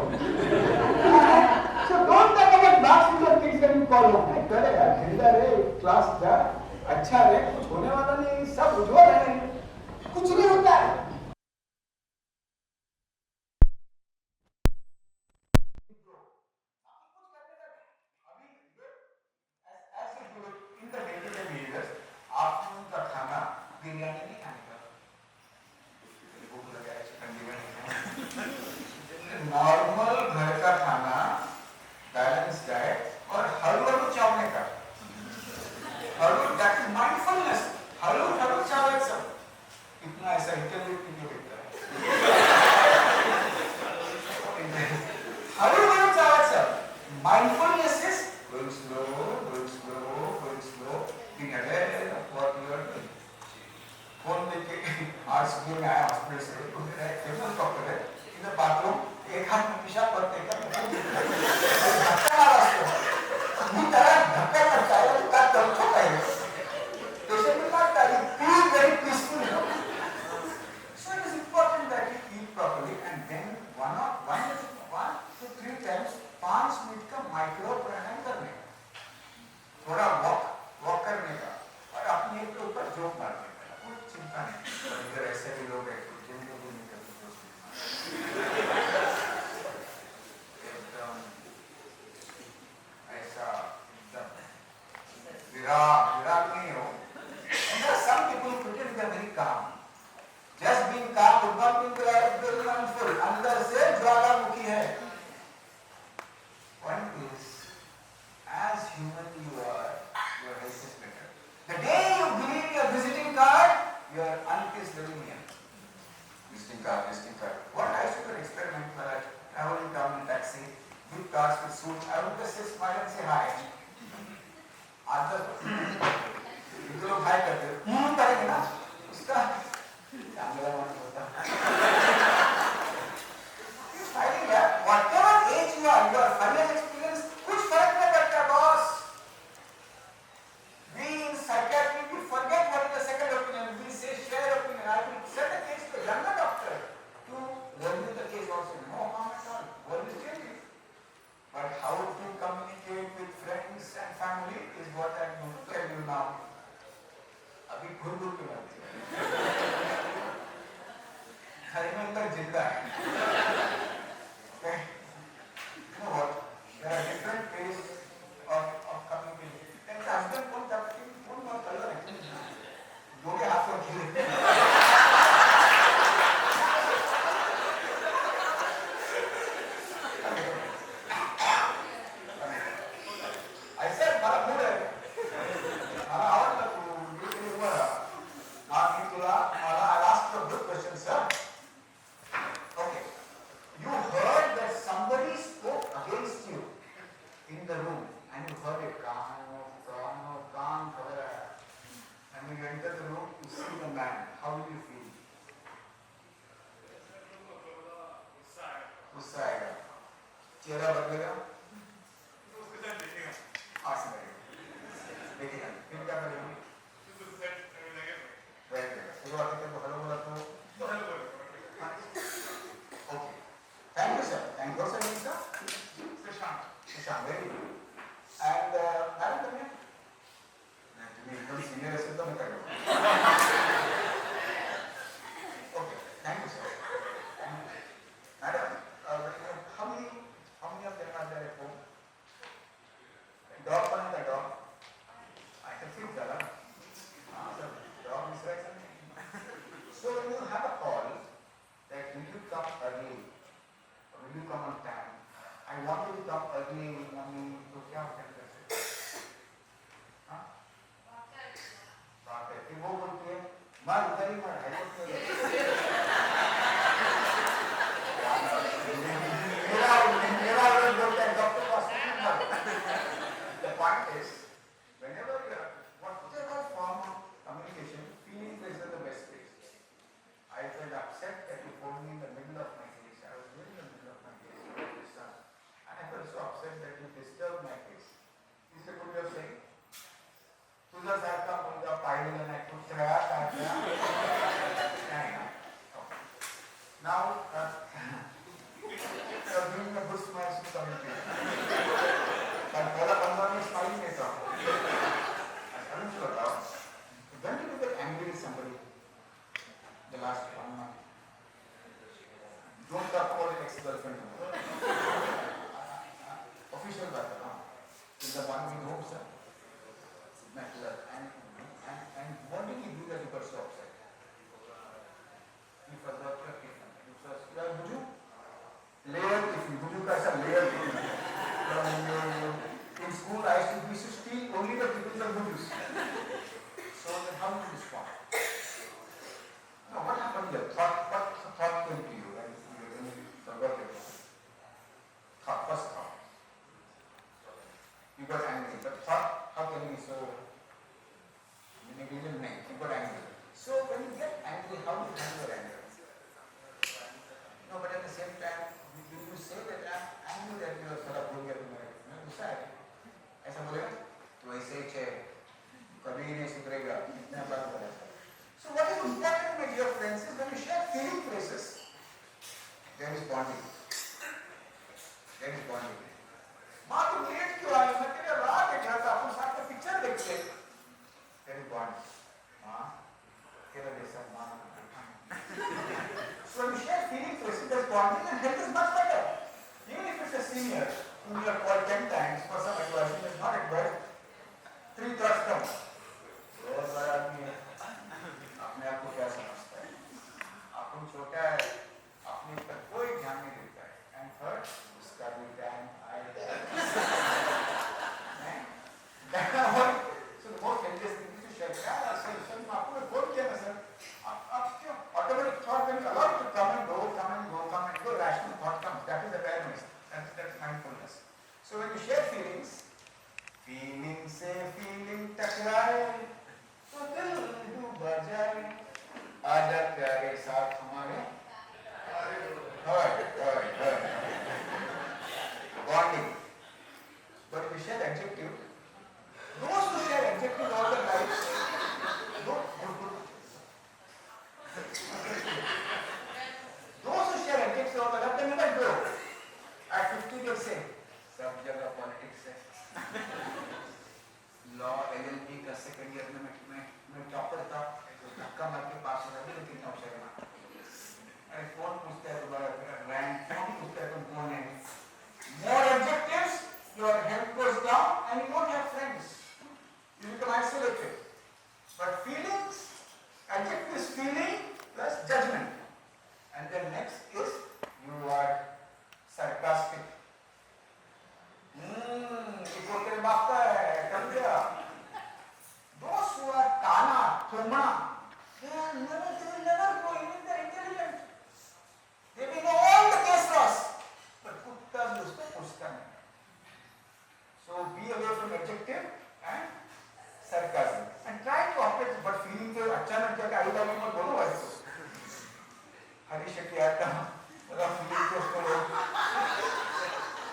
So don't talk about marks with your kids when you call home. करे यार खेलता रे क्लास जा अच्छा रे कुछ होने वाला नहीं सब उज्जवल है कुछ नहीं होता है. आफ्टरनून का खाना बिरयानी नहीं खाने का. भूख लगा है ठंडी में नॉर्मल घर का खाना बैलेंस डाइट और हलवा चावने का. हळू that is mindfulness. हळू चावायचं. इतना ऐसा इंटरव्यू क्यों देता है? हळू चावायचं. Mindfulness is going slow, going slow, going slow. Being aware of what you are doing. आज भी मैं आया हॉस्पिटल से, तो मेरा एक फेमस डॉक्टर है, इधर बाथरूम एक हाथ में पेशाब करते हैं, धक्का मारा उसको, मी त्याला धक्का करता है, तो काय करतो काय? Patient will not die, he feel very peaceful, you know. So it is important that you eat properly, and then one to three times 5 minute का माइक्रो प्राणायाम करने का, थोड़ा वॉक करने का, और अपने के ऊपर जोक मारने का, कोई चिंता नहीं। और इधर ऐसे भी लोग हैं जिनको भी नहीं करते एकदम ऐसा एकदम विराग नहीं हो। And there are some people who pretend they are very calm. Just being calm would not mean they are very mindful. अंदर से ज्वालामुखी है। Point is, as human you are, your health is better. The day you believe your visiting card, your aunt is living here. Visiting card, visiting card. What I used to do an experiment where I travel in town in taxi, big cars with suits. I would just smile and say hi. जो लोग high करते हैं करेंगे ना, उसका चांगला मन होता है। Whatever age you are, your funniest experience, कुछ फर्क नहीं पड़ता boss. We in psychiatry we forget what is the second opinion. We say share opinion. I will set a case to a younger doctor to review the case also. No harm at all. World is changing. But how to communicate with friends and family is what I am going to tell you now. अभी घुर के बात हरिमंदर जिंदा है। Okay? You know what? There are different ways of communicating. And husband कौन जाती है? कौन बात कर रहा है? दोनों हाथ में खेलते हैं। ऐसे बड़ा मूड है। हमारा आवाज लग I'll ask you a good question, sir. Okay. You heard that somebody spoke against you in the room, and you heard it calm. And when you enter the room, you see the man. How will you feel? गुस्सा आएगा, चेहरा बदलेगा, आंसू देखेगा, फिर क्या करेगा? शुरुआत में तो हेलो बोला तो okay. Thank you sir, thank you sir. Neeta Sushant very good. And madam तुम्हें एकदम सीनियर है तो मैं कर लूँ। Okay, thank you sir. Madam how many of them are there at home? Dog कौन है? Dog I can feel that. Dog is right. So when you have a call that will you come early or will you come on time? I want you to come early in the morning. तो क्या होता है? हाँ? बात है कि वो बोलती है मार उधर ही मार है तो मेरा बोलता है doctor pass The point is, whenever you are whatever form of communication, feeling is the best place. I felt upset that you phoned me in the middle of my case. I was really in the middle of my case, and I felt so upset that you disturbed my case. Is it a good way of saying? तुझा सारखा मुलगा पाहिलेला नाही, कुठल्या काय नाही. Now, you are doing a good smile to communicate. But पहला 15 minute smiling नहीं था. When did you get angry with somebody? The last 1 month. Don't talk about an ex-girlfriend. Official matter, is the one we know, sir. And what did he do that you got so upset? He forgot your tiffin. You said, Buju? Layer tiffin. Buju ka aisa layer tiffin. In school, I used to steal only the tiffins of Bujus. So then how do you respond? Now what happened there? Thought came to you and you forgot it. First thought. You got angry, but thought, how can you be so So when you share feelings, there's bonding and health is much better. Even if it's a senior whom you have called 10 times for some advice, he is not advised, 3 thoughts come. बहुत बड़ा आदमी है, अपने आप को क्या समझता है? अपन छोटा है, अपने पर कोई ध्यान नहीं देता है. And third, उसका भी ध्यान आएगा. So the most healthiest thing is to share. Yeah, sir, आपको फोन किया ना सर. आप क्यों automatic thought when you allow it to come and go, rational thought comes. That is awareness. That's mindfulness. So when you share feelings, feeling से feeling टकराए तो दिल डूब जाए. आजा प्यारे साथ हमारे. Bonding. But if you share adjective, those who share adjective all their lives, those who share adjectives all their life, they never grow. At 50 they say, सब जगह politics है. Law, LLB का second year में मैं topper था, धक्का मार के पास हो गया, लेकिन अवसर ना. अरे कौन पूछता है दोबारा रैंक, कौन पूछता है तुम कौन है? More adjectives, your health goes down and you don't have friends. You become isolated. But feelings, adjective is feeling plus judgment. And then next is you are sarcastic. इसको तेरे बाप का है, कर दिया. Those who are काना, थोमा, they will never grow in their intelligence. They will know all the case laws. But कुत्ता भी उसको पूछता नहीं. So be away from adjective and sarcasm. And try to operate, but feeling के अचानक जाके आई बाबू मत बोलो ऐसे. हरी शक्ति आता है, मतलब feeling को उसको लोग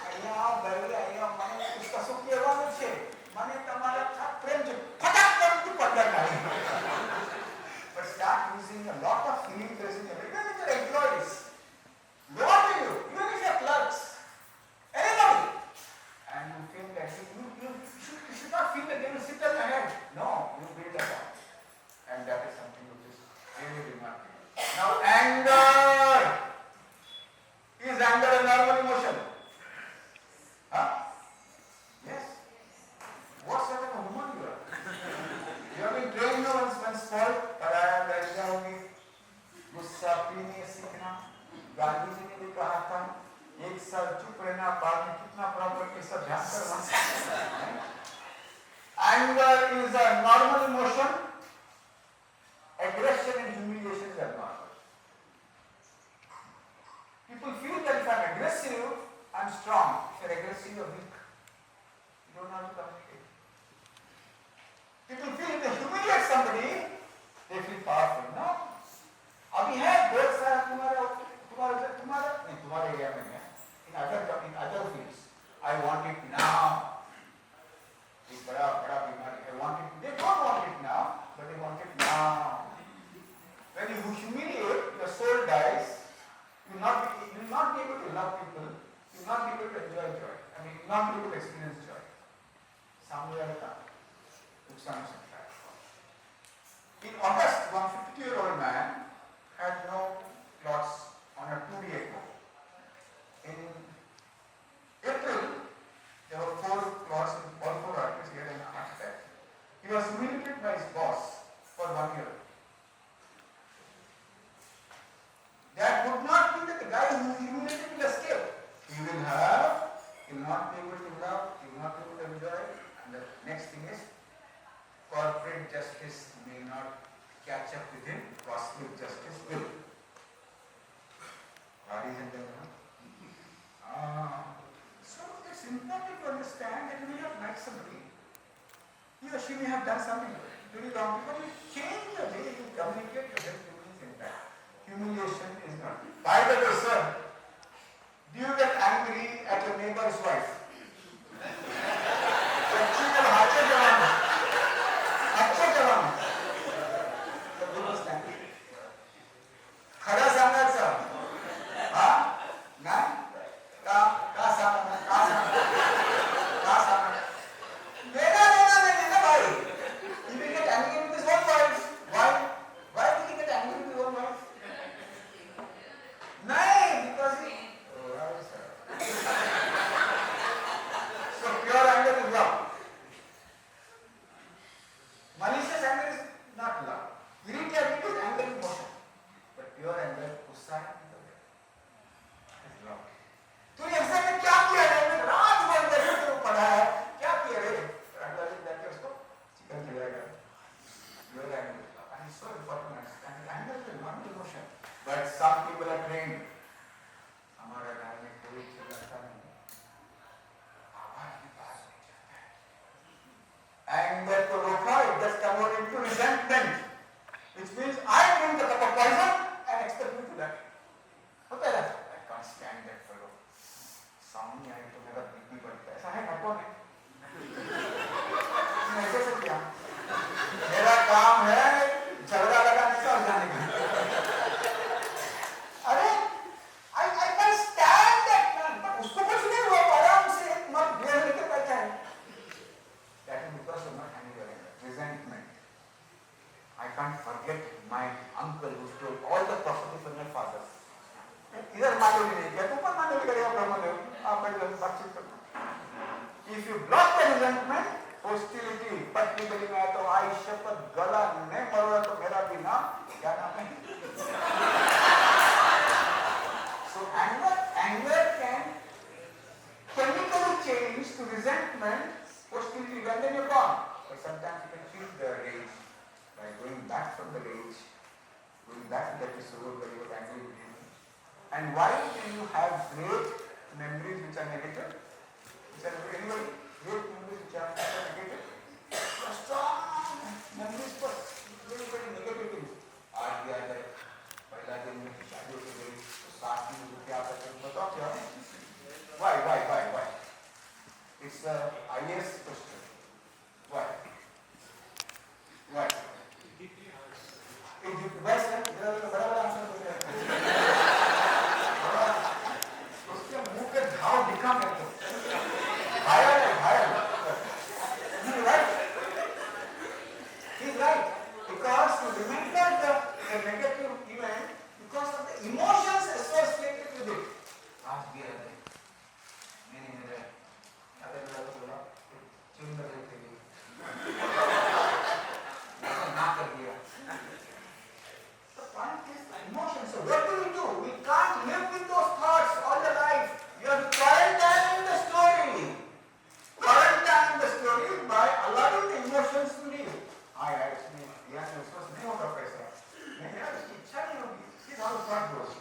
અહીંયા બરાબર અહીંયા મને પુસ્તક કહેવાનું છે મને તમારા પ્રેમ છે ફટાક કરતું પકડ નાખી. But start using a lot of feeling phrasing even with your employees. What do you? Even if your clerks, anybody, and you feel that you should not feel that they will sit on your head. No, you build that up, and that is something which is really remarkable. Now anger. Is anger a normal emotion? Huh? Yes. What sort of a woman you are? You have been trained once spoiled, पढ़ाया बैठ जाओगे. गुस्सा पीने सीखना. गांधी जी ने भी कहा था, 1 साल चुप रहना, बाद में कितना प्रॉपर्टी सब ध्यान करना. Anger is a normal emotion. Aggression and humiliation is abnormal. People feel that if I am aggressive, I am strong. If you are aggressive, you are weak. You don't know how to communicate. People feel if they humiliate somebody, they feel powerful. No? अभी है बहुत सारा तुम्हारे area में है. In other fields, I want it now. एक बड़ा बीमारी. I want it. They don't want it now, but they want it now. When you humiliate, your soul dies. You will not be able to love people. You will not be able to enjoy joy. I mean, you will not be able to experience joy. Samyata, नुकसान हो सकता है. In August, one 52-year-old man had no clots on a 2D echo. In April, there were 4 clots in all 4 arteries. He had an heart attack. He was humiliated by his boss for 1 year. That would not mean that the guy who humiliated will escape. He will not be able to love, he will not be able to enjoy. And the next thing is, corporate justice may not catch up with him, cosmic justice will. Ladies and gentlemen. So it's important to understand that when you have met somebody, he or she may have done something very wrong, but you change the way you communicate your feelings in that. Humiliation is not. By the way, sir, do you get angry at your neighbor's wife? खरा सांगायचं. हा? नाही? का सांगा? देना नाही ना भाई. You will get angry with his own wife. Why? Why will he get angry train हमारे घर में कोई चिल्लाता नहीं, आवाज भी बाहर नहीं जाता है। Anger को रोका, it just converted into resentment, which means I drink the cup of poison and expect you to die. होता है, I can't stand that fellow. सामने आए तो मेरा बीपी बढ़ता है, ऐसा है ना कौन है? मैं कैसे किया? मेरा काम है झगड़ा लगाने का और जाने का। अरे I can't stand that man, but उसको कुछ नहीं हुआ, आराम से एक मग बियर लेके बैठा है। That is because of my anger, resentment. I can't forget my uncle who stole all the property from my father. इधर मालूम नहीं क्या, तुम पर मालूम करेगा ब्रह्मदेव, आप इधर बातचीत करो। If you block the resentment, hostility, पत्नी बनी मैं तो आई शपथ गला नहीं मरोड़ा तो मेरा भी नाम क्या नाम है? So anger can chemically change to resentment, hostility, and then you're gone. But sometimes you can feel the rage by going back from the rage, going back to the episode where you were angry with him. And why do you have great memories which are negative? Is there anybody great memories which are negative? Strong memories for very very negative things. आज भी आ जाए, पहला दिन में शादी हो गई, तो साथ में मुझे क्या करते हैं बताओ क्या? Why? It's the highest question. Why? It best है, बड़ा आंसर दे रहे हैं। उसके मुंह के घाव दिखा मेरे को, घायल। He's right. Because you remember the negative event because of the emotions associated with it. आज भी रहते हैं, नहीं मेरे अगर मेरा तो बोला चिंता रहती है, ना कर दिया। The point is emotions. So what do? We can't live with those thoughts all the life. You have to quarantine the story. Quarantine the story by allowing the emotions to leave. इसमें यहाँ से उसको नहीं होगा पैसा, नहीं यार इसकी इच्छा नहीं होगी, this is how the thought goes.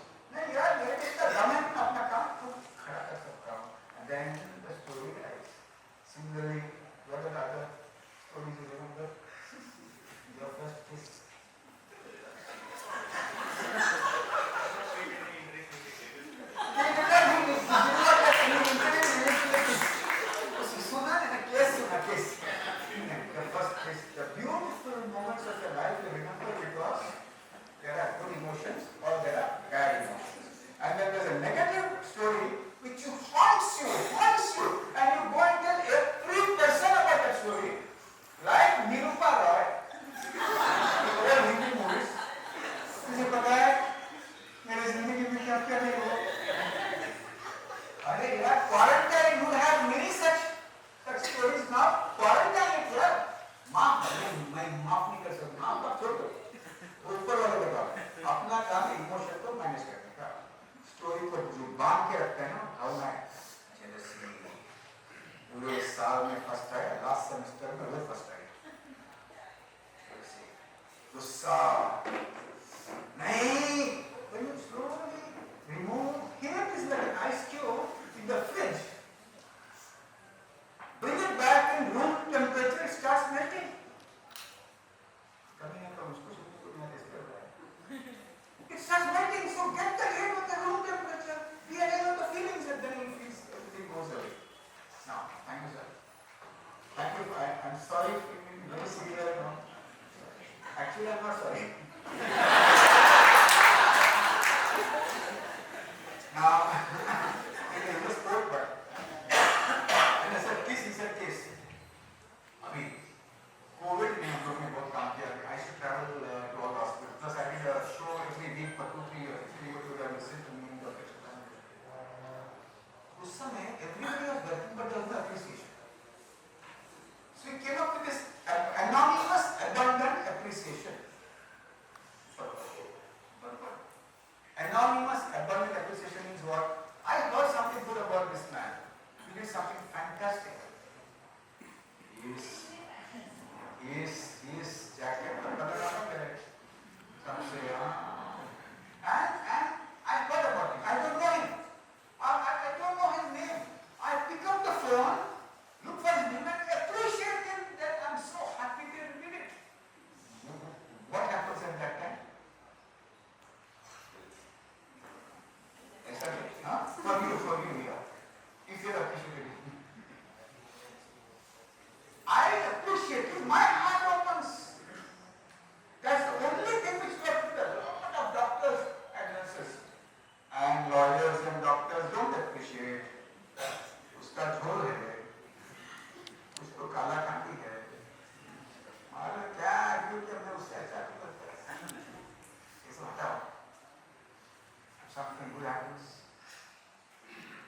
something good happens,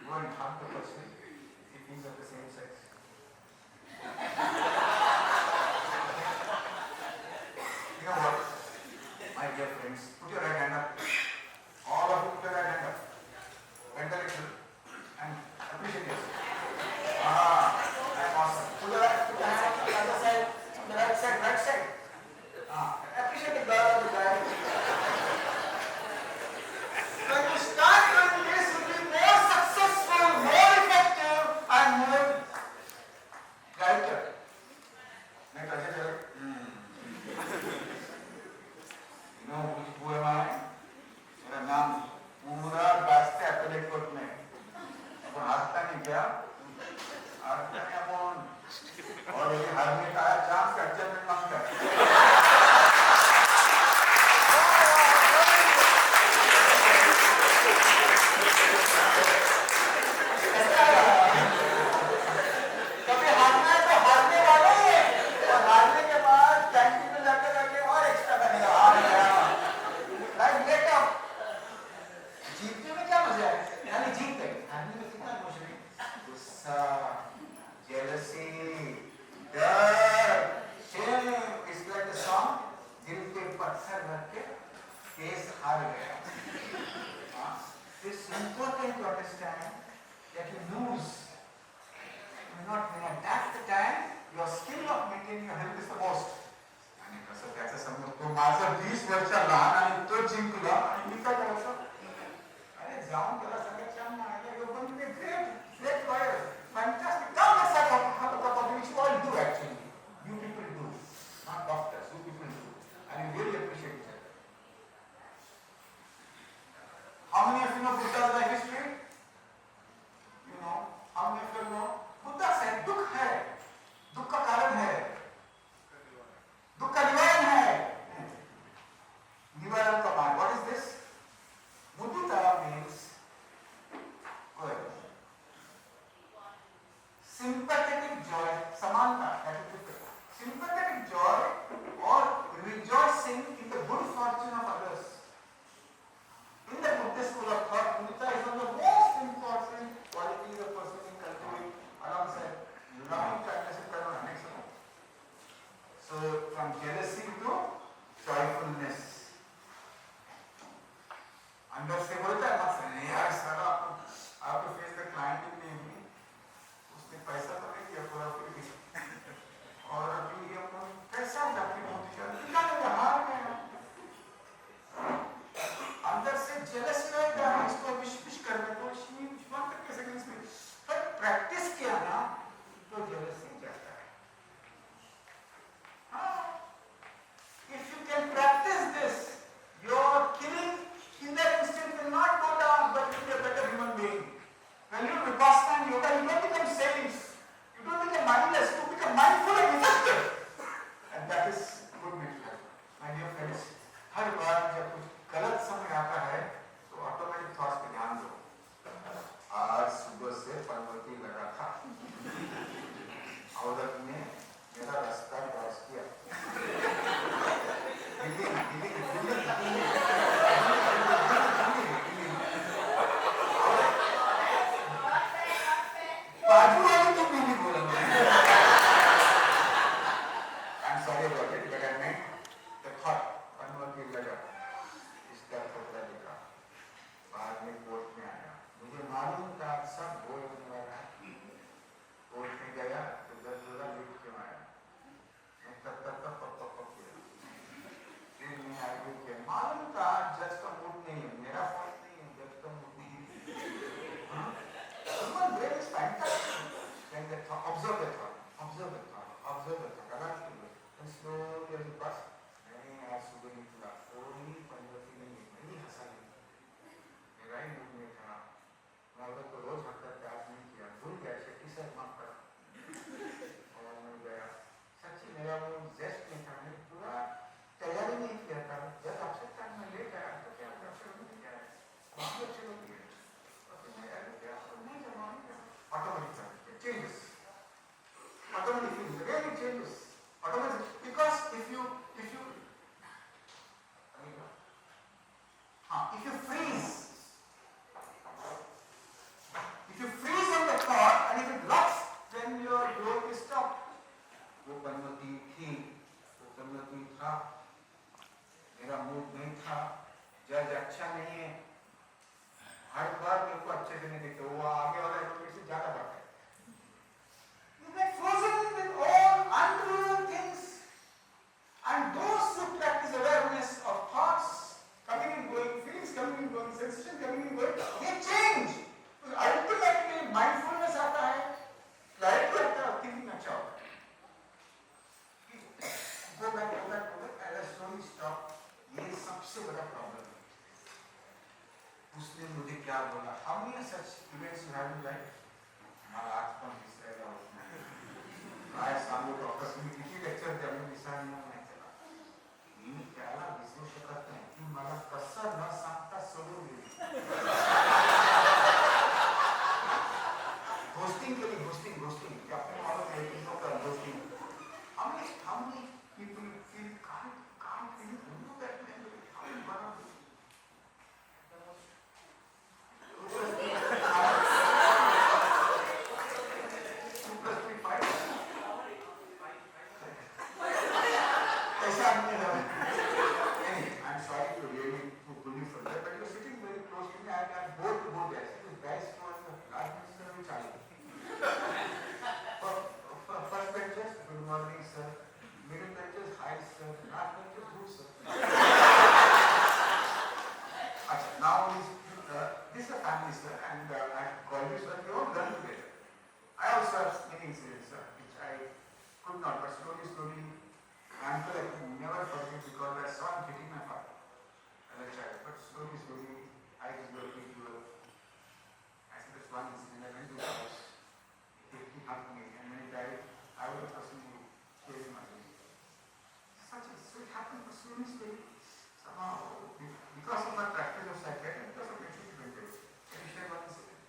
go and hug the person if he's of the same sex. You know what, my dear friends, put your right hand up. All of you put your right hand up. Bend a little and appreciate yourself. That's awesome. Put your hand on the other side, on the right side, right side. Appreciate the girl or the guy. When you start doing this, you'll be more successful, more effective, and more brighter. Next, Ajay. You know who am I? मेरा नाम पूरा रास्ते appellate court में. अपन हारता नहीं क्या? हारता नहीं अपन. और ये हारने का चांस का अचीवमेंट मांगता है. कभी हारना है तो हारने वाले और हारने के बाद कैंटीन में जाकर जाके और एक्स्ट्रा करेगा. हार गया. Right let up. जीतने में क्या मजा है? यानी जीत गए. हारने में कितना इमोशन है? गुस्सा, jealousy, डर, shame. It's like the song. दिल पे पत्थर रख के केस हार गया. It's important to understand that you lose. You will not win. And that's the time your skill of maintaining your health is the most. आणि कसं त्याचं समज तो माझा 20 वर्ष लहान आणि तो जिंकला आणि मी काय करायचं? अरे जाऊन त्याला सांगायचं ना, you're going to be a great lawyer. Fantastic. Come let's have a cup of which you all do actually. You people do. Not doctors. You people do. And you really appreciate it. How many of you know Buddha's life history? You know. How many of you know? Buddha said, दुख है, दुख का कारण है, दुख का निवारण है. निवारण का मान. What is this? Mudita means good. Sympathetic joy, समानता. That is different. Sympathetic joy or rejoicing in the good fortune of others. In the Buddhist school of thought, mudita is one of the most important qualities a person can cultivate alongside loving kindness and karuna. Next one. So, from jealousy to joyfulness. अंदर से बोलता है मत नहीं यार सारा आपको face the client in में उसने पैसा तो नहीं दिया पूरा फिर भी और अभी ये अपन कैसा जाके मोदी जी कितना लोग हार गए. अंदर से जेलस होगा इसको विश करने को विश्वास करके सेकंड्स में. पर प्रैक्टिस किया ना तो जेलस नहीं जाता है. हाँ, if you can practice this, your killer instinct will not नहीं है, हर बार मेरे को अच्छे से नहीं दिखते, वो आगे वाला एडवोकेट से ज्यादा बढ़ता है. You get frozen with all unreal things, and those who practice awareness of thoughts coming and going, feelings coming and going, sensation coming and going, they change. Ultimately mindfulness आता है, clarity आता है, thinking अच्छा होता है. Go back, and I slowly stop. ये सबसे बड़ा प्रॉब्लम है. उसने मुझे क्या बोला? How many such events you have in life? हमारा आज कौन विसरेगा उसमें? आज सामने डॉक्टर से किसी लेक्चर जब मैं विसरने नहीं चला. मी त्याला विसरू शकत नाही की मला कसं न सांगता सोडून गेली. Ghosting के लिए ghosting. क्या आपने मालूम है कि लोग ghosting? How many people feel can't really do that mentally? How many one of I'm sorry to really pull you from there, but you're sitting very close to me. I'm both guys. This guys was the last minister which I. First benches, good morning, sir. Middle benches, hi, sir. Last benches, good, sir. Now this is a family, sir, and I call you, sir. We all learn together. I also have many incidents, sir, which I could not, but slowly, until I could never forget because I saw him hitting my father as a child. But slowly, I just got into it. I said, that's one incident. I went to the house. He hugged me, and when he died, I was the person who gave him my life. So it happened for slowly. Somehow, because of my practice of psychiatry, because of mental mental. Can you share one incident?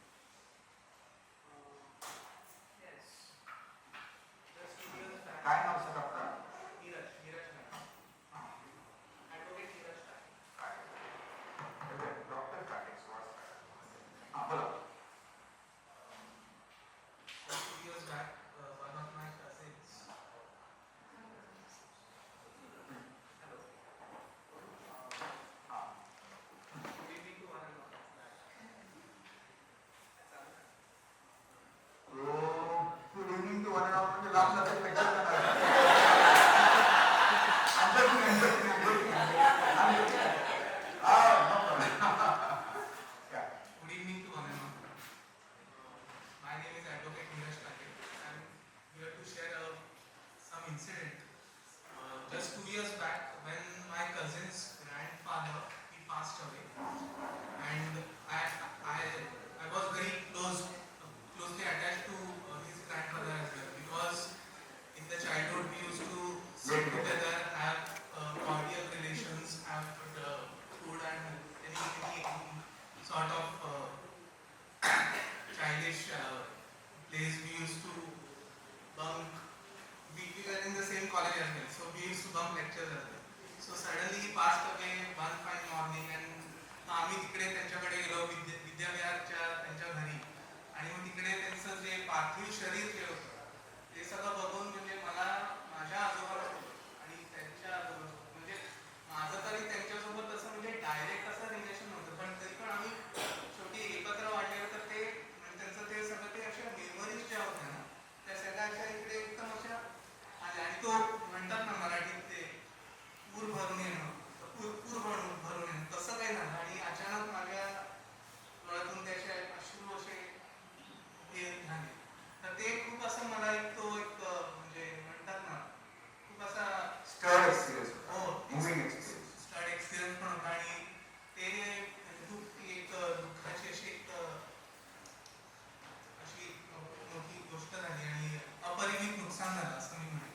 Yes. Just 2 years back. काय नाव sir आपका? Neeraj Patel. Advocate Neeraj Patel. Doctor काटेक्स was. बोला. Just 2 years back, one of my cousins. Hello. Good evening to one and all. Good evening to one and all. मुझे लाभ लगा lecture करना है. I'm joking. No problem. Yeah. Good evening to one and all. My name is Advocate Neeraj Patel. I'm here to share some incident. Just 2 years back, when my cousin's grandfather he passed away, and I was very closely attached to his grandfather as well, because in the childhood we used to sit together, have cordial relations, have food and any sort of childish plays. We used to bunk. We were in the same college as well, so we used to bunk lectures as well. So suddenly he passed away one fine morning, and आम्ही तिकडे त्यांच्याकडे गेलो विद्याविहारच्या त्यांच्या घरी, आणि मग तिकडे त्यांचं जे पार्थिव शरीर जे होतं ते सगळं बघून म्हणजे मला माझ्या आजोबासोबत आणि त्यांच्या आजोबासोबत, म्हणजे माझं तरी त्यांच्यासोबत तसं म्हणजे डायरेक्ट असं रिलेशन नव्हतं, पण तरी पण आम्ही शेवटी एकत्र वाढलेलं, तर ते म्हणजे त्यांचं ते सगळं ते अशा मेमरीज ज्या होत्या ना त्या सगळ्या अशा इकडे एकदम अशा आल्या. आणि तो म्हणतात ना मराठीत ते पूर भरून येणं तसं काही झालं, आणि अचानक माझ्या डोळ्यातून त्याचे अश्रू असे हे झाले. तर ते खूप असं मला म्हणजे म्हणतात ना खूप असा Stirred experience. हो Moving experience. स्टार्ट एक्सपिरियन्स पण होता, आणि ते एक दुःखाची अशी मोठी गोष्ट झाली आणि अपरिमित नुकसान झालं असं मी म्हणेन.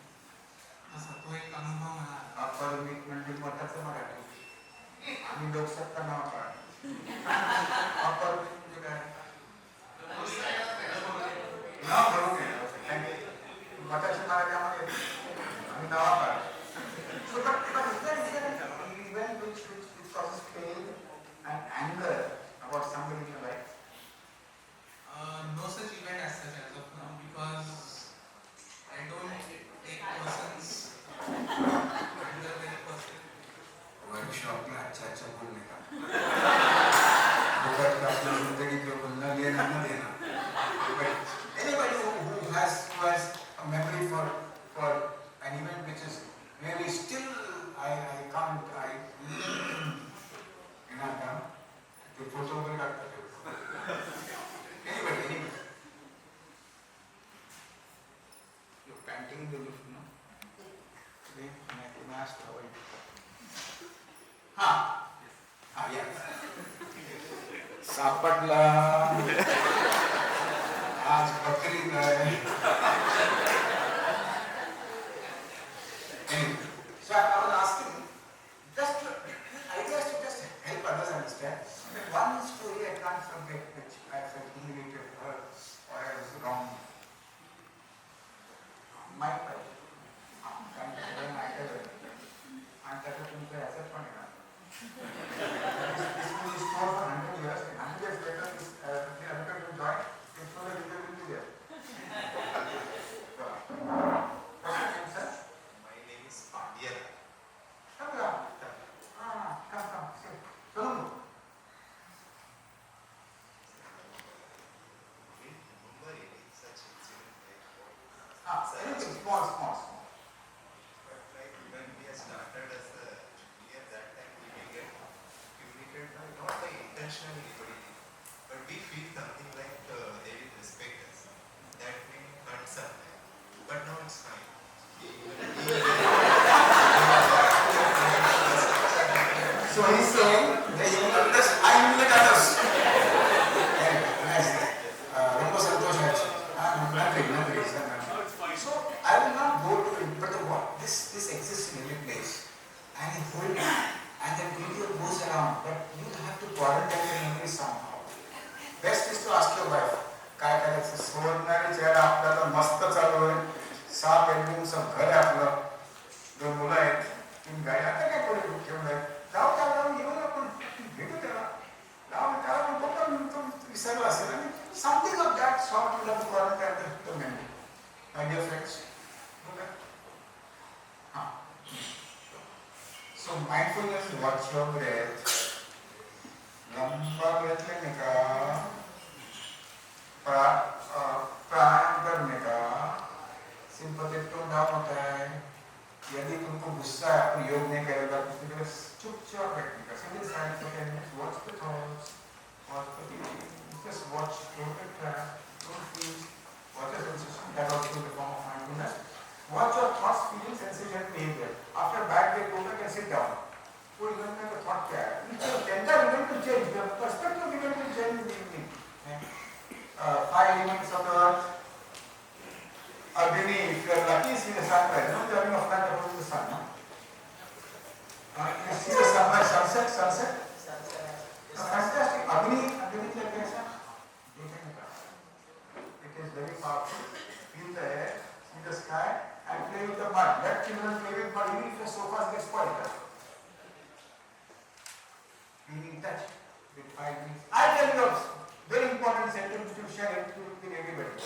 असा तो एक अनुभव मला आला. अपरिमित म्हणजे मताचं मराठी. आम्ही लोकसत्ता नाव काढ. अपरिमित म्हणजे काय? नाव भरून येणं. मताच्या मराठीमध्ये आम्ही नाव काढ. So but is there an event which causes pain and anger about somebody in your life? No such event as such as of now, because I don't take persons anger very personally. Workshop में अच्छा बोलने का ते photo वगैरे टाकतात anybody you're painting the roof no today my asked how हा या सापडला आज बकरीद आहे anyway so I was asking just ideas to just help others understand. One story I can't forget, which I felt humiliated her or I was wrong. My wife, and then I tell her, and that was तुमचं asset पण आहे ना. This school is stored for 100 years, and 100 years later, the other will join, it's no longer will be there. What's your name, sir? My name is Pandya. Come here. Come, sit. Solungu. I don't remember any such incident like what. Anything small. But like when we have started as a junior, that time we may get humiliated not by intentionally anybody, but we feel something like they will respect us. That may hurt sometime, but now it's fine. So he's saying that you understand, I humiliate others. Nice. Romba santosham achu. Nandri. So I will not go to it, but this exists in every place. And it will, and that video goes around, but you will have to quarantine the memory somehow. Best is to ask your wife, काय करायचं सोडणारी चेहरा आपल्याला मस्त चालू आहे 6 बेडरूमचं घर आहे आपलं 2 मुलं आहेत 3 गाड्या आता काय करू ठेवून आहे जाऊन येऊन आपण भेटू त्याला त्याला पण बघा विसरला असेल आणि something of that sort you have to quarantine the memory my dear friends हां so mindfulness watch your breath लंबा घेतले नाही का प्राणायाम करने का सिंपैथेटिक टोन डाउन होता है यदि तुमको गुस्सा है आप योग नहीं करेगा तो फिर चुपचाप बैठने का simple silence for 10 minutes watch the thoughts watch the feelings just watch total track don't feel watch the sensation that also the form of mindfulness watch your thoughts feelings sensation and behaviour after bad day go back and sit down वो even का thought क्या है tender even to change the perspective even to change the evening 5 elements of the earth. Agni, if you are lucky, see the sunrise. No turning of light above the sun. No? You see the sunrise, sunset. Fantastic. Agni like this. It is very powerful. Feel the air, see the sky, and play with the mud. Let children play with mud, even if the sofas get spoiled. Being in touch with 5 minutes. I tell you very important sentence to share it with everybody.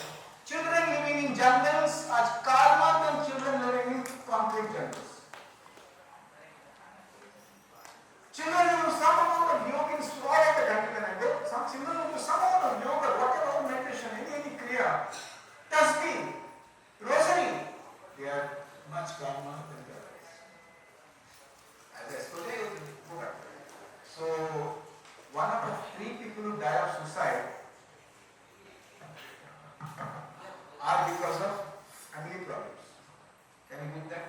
Children living in jungles are calmer than children living in concrete jungles. Children who do some amount of yoga in small at the country, some children who do some amount of yoga, whatever meditation, any kriya, tasbih, rosary, they are much calmer than the others. As I spoke, so one out of 3 people who die of suicide are because of family problems. Can you believe that?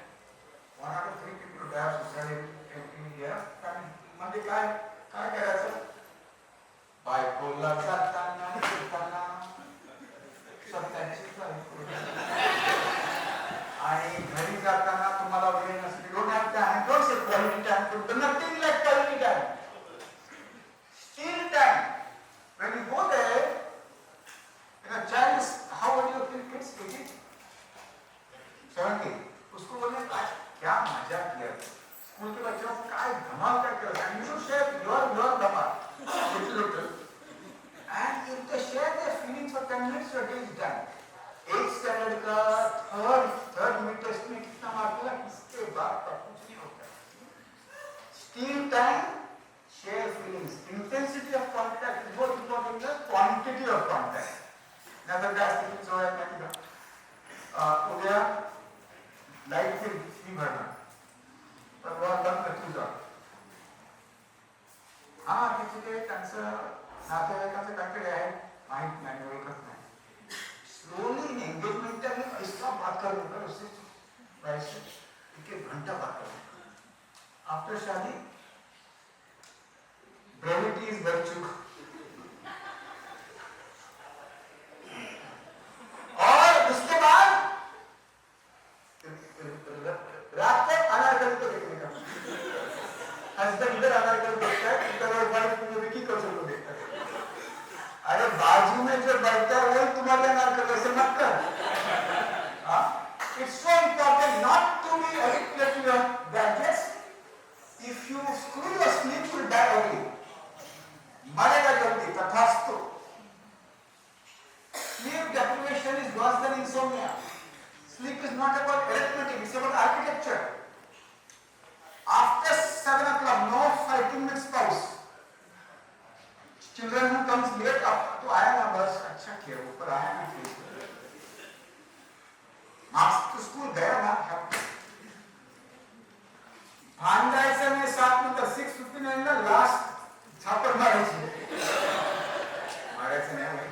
1 out of 3 people who die of suicide in India, family. म्हणजे काय करायचं? बायकोला जाताना येताना सत्याची आणि घरी जाताना तुम्हाला वेळ नसते. Don't have time, don't say quality time, to do nothing like quality time. Still time. When you go there, child is, how old are your kids? 18? 17. उसको बोलने आज क्या मजा किया स्कूल के बच्चों को काय धमाल करके and you should share your Dhamaal little and नातेवाईकाचे काहीतरी आहे माहीत नाही ओळखत नाही स्लोली एंगेजमेंट में इसका बात करूंगा उससे वैसे एक घंटा बात करूंगा आफ्टर शादी ब्रेविटी इज वर्च्यू और उसके बाद रात को अनारकली को देखने का हस्बैंड इधर अनारकली देखता है इधर और वाइफ को विकी कौशल को देखता है अरे बाजू में जो बैठता है वही तुम्हारे अनारकली से मत कर it's so important not to be addicted to your gadgets if you screw your sleep will die early मरेगा जल्दी तथास्तु sleep deprivation is worse than insomnia sleep is not about arithmetic it's about architecture after 7 o'clock no fighting with spouse children who comes late up तो आया ना बस अच्छा किया ऊपर आया ना ठीक मार्क्स तो स्कूल गया ना भान जायचं नाही 7 नंतर 6:59 ला लास्ट छापर मारायची मारायचं नाही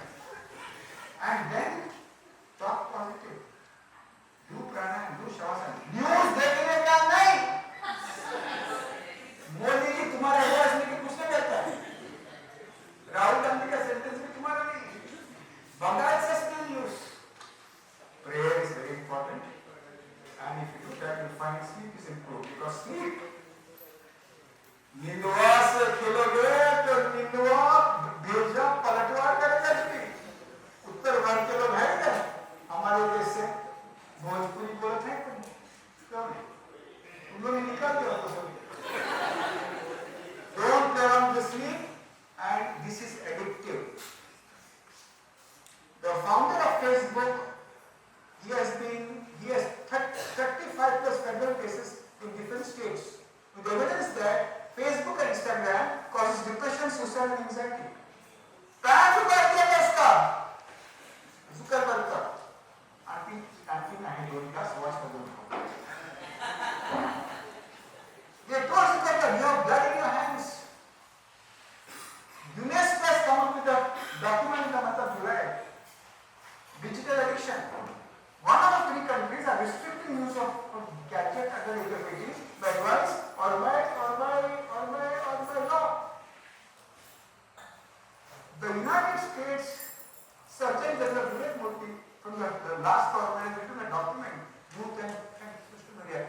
and then talk positive do pranayam do shavasana news देखने का नहीं मोदी जी तुम्हारा आवाज लेके कुछ नहीं करता है राहुल गांधी का सेंटेंस भी तुम्हारा नहीं बंगाल से still news prayer is very important and if you do that you find sleep is improved because sleep नींदवा से खेलोगे तो नींदवा भेजा पलटवार करेगा स्लीप उत्तर भारत के लोग हैं इधर हमारे देश से भोजपुरी बोलते हैं क्यों नहीं उन लोग निकाल दिया तो सब don't prolong the sleep and this is addictive the founder of Facebook he has 35 plus federal cases in different states with evidence that Facebook and Instagram causes depression, suicide and anxiety. पैर उतार दिया था उसका Zuckerberg का I had told us watch the video. They told Zuckerberg you have blood in your hands. UNESCO has come up with a document का मतलब जुड़ा है digital addiction. One of the 3 countries are restricting use of gadget under age of 18 by advice or by law. The United States Surgeon General Vivek Murthy from the last government written a document youth and social media.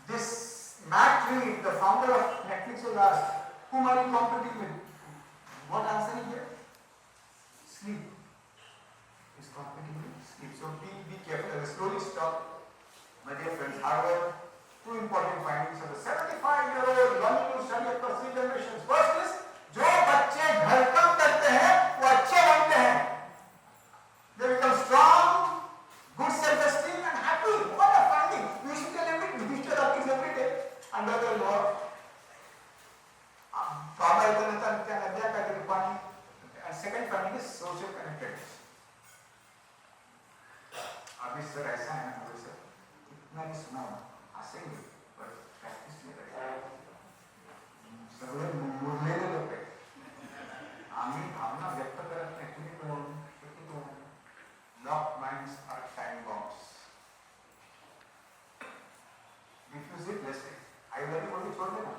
This Matt Reed, the founder of Netflix, was asked, whom are you competing with? What answer he gave? Sleep. Is competing with sleep. So be careful. I will slowly stop. My dear friends, Harvard, 2 important findings of the 75-year-old learning to study across 3 generations. First is, जो बच्चे घर काम करते हैं वो अच्छे बनते हैं. They become strong, good self-esteem and happy. What a finding! We should tell digital artists every day under the law. बाबा इतना त्या नद्या का पानी. And second finding is social connectedness. अभी सर ऐसा है ना सर इतना नहीं सुना हंसेंगे पर प्रैक्टिस नहीं करेंगे सगळे मुरलेले लोक आहेत आम्ही भावना व्यक्त करत नाही तुम्ही कोण lock minds are time bombs defuse it less I love you बोल के छोड़ देना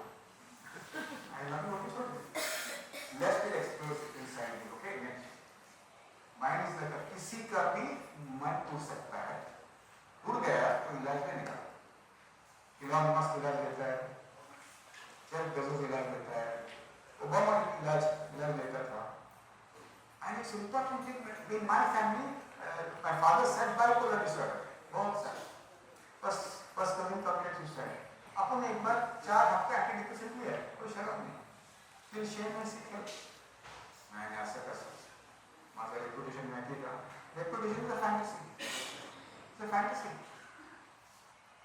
आई लव यू बोल के छोड़ दे let's it explore inside you okay next mind is like किसी का भी मन टूट सकता है टूट गया तो इलाज में निकाल इलाज मस्त इलाज लेता है जब गजब इलाज लेता है ओबामा इलाज लेता था and it's important thing in my family my father said bipolar disorder बहुत सारा बस कभी कंप्लीट सुसाइड अपन एक बार 4 हफ्ते एंटीडिप्रेसेंट लिया कोई शर्म नहीं फिर शेयर में सीखे मैंने ऐसा कर माझा रेपुटेशन माहिती का reputation is a fantasy. It's a fantasy.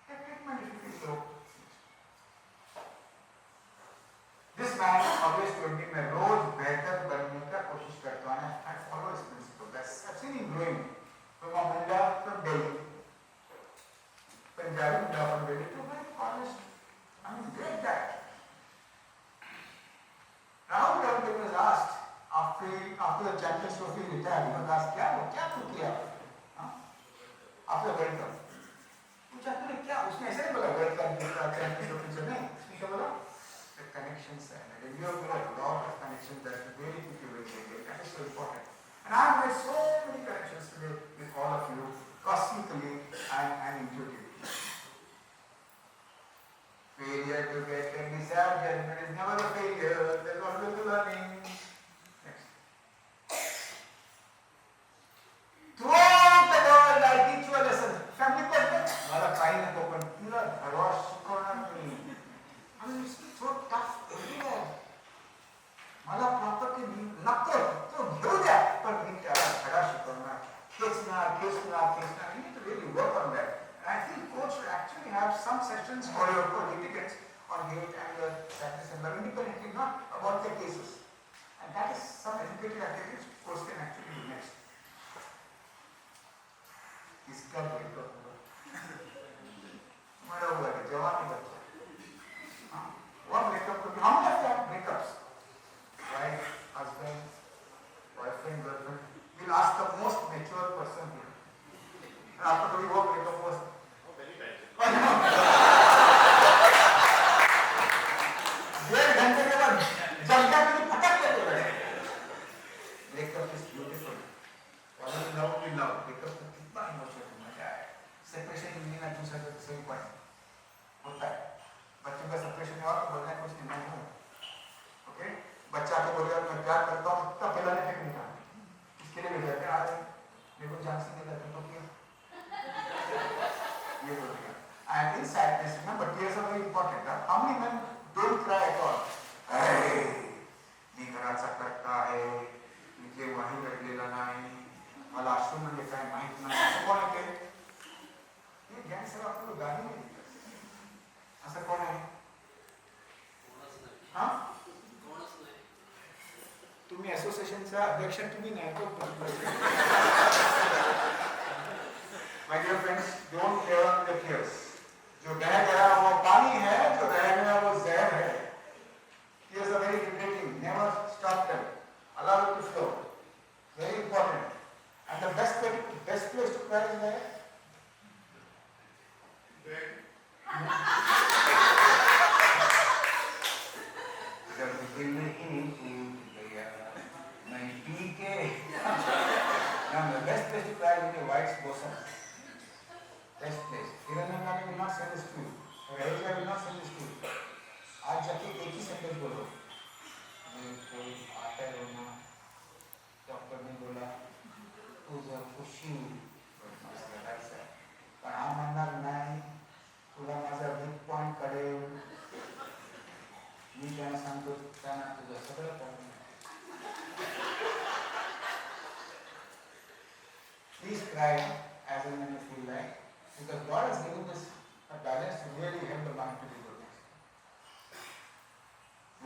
Take treatment if you feel so. This man always told me मैं रोज बेहतर बनने का कोशिश करता हूँ. I follow his principle. I've seen him growing from a Munda from Delhi, Punjabi Munda from Delhi to very honest. I mean, great guy. Rahul Gandhi was asked after the Champions Trophy retired, he was asked, क्या तू किया? After World Cup. पूछा तूने क्या? उसने ऐसे नहीं बोला World Cup जीता, Champions Trophy से नहीं. उसने क्या बोला? The connections and you have got a lot of connections that very quickly will take it. That is so important. And I have made so many connections today with all of you, cosmically and intuitively. Failure to get can be sad, judgment is never a failure. There's always a learning. Next. Throughout the world, I teach you a lesson. Family person, मला काही नको पण तुला धडा शिकवणार मी. I mean, it's so tough everywhere. मला property नको तो घेऊ द्या पण मी त्याला धडा शिकवणार. खेचणार. You need to really work on that. And I think coach should actually have some sessions for your litigants on hate, anger, sadness and love independently, not about their cases. And that is some educated activities coach can actually do next. इसका breakup हुआ मरा हुआ है जवान ही बच्चा what breakup could be? How many of you have breakups? Wife, husband, boyfriend, girlfriend. We'll ask the most mature person here. And after we go breakup was डेढ़ घंटे के बाद जब तक मुझे फटक लेते बैठे breakup is beautiful. While we love breakup में कितना इमोशनल मजा है. सेपरेशन में ना दूसरा का सेम पॉइंट होता है. बच्चों का सेपरेशन में और बोलना कुछ नहीं है. ओके बच्चा को बोलेगा मैं प्यार करता हूँ तब पिलाने फेंक नहीं खाना. इसके लिए भी जाते हैं आज मेरे को झांसी के लड़के को किया ये बोलेगा. And in sadness, remember tears are very important. How many men don't cry at all? अरे मी घराचा करता है इथे वही घडलेला नाही मला अश्रू म्हणजे काय माहित नाही असं कोण आहे ते? हे ज्ञान सर आपल्याला गाणी नाही देतात. असं कोण आहे? हा तुम्ही असोसिएशनचा अध्यक्ष तुम्ही नाही तो My dear friends, don't tear on the tears. जो बह गया वो पानी है, जो रह गया वो जहर है. Tears are very liberating. Never stop them. Allow it to flow. Very important. And the best place to cry is where? जब दिल नहीं टूट गया, मैं पी के. Now the best place to cry is in your wife's bosom. Best place. Hiranandani will not say this to you. Rahila will not say this to you. आज जाके एक ही सेंटेंस बोलो. मैं कोई आता है रोना. डॉक्टर ने बोला तुझे खुशी होईल. पण हा म्हणणार नाही. तुला माझा वीक पॉइंट कळेल. मी त्यांना सांगतो त्यांना तुझं सगळं कळेल. Please cry as and when you feel like. Because God has given us a balance to really help the mind to do good things.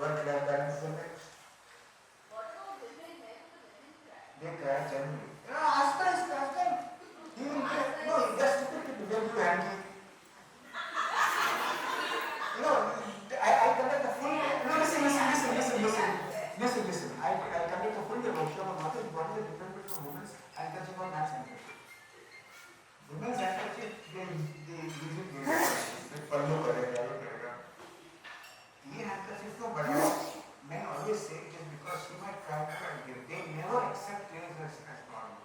Work-life balance is next. They cry generally. Ask them. He will say, no, just look at the way you handle. I conduct a full day. No, listen. I conduct a full day workshop on what is the difference between women's handkerchief and man's handkerchief. Women's handkerchief, they use it पल्लू करेगा. ये handkerchief को बढ़ाओ. Men always say it is because she might cry for a gift. They never accept tears as normal.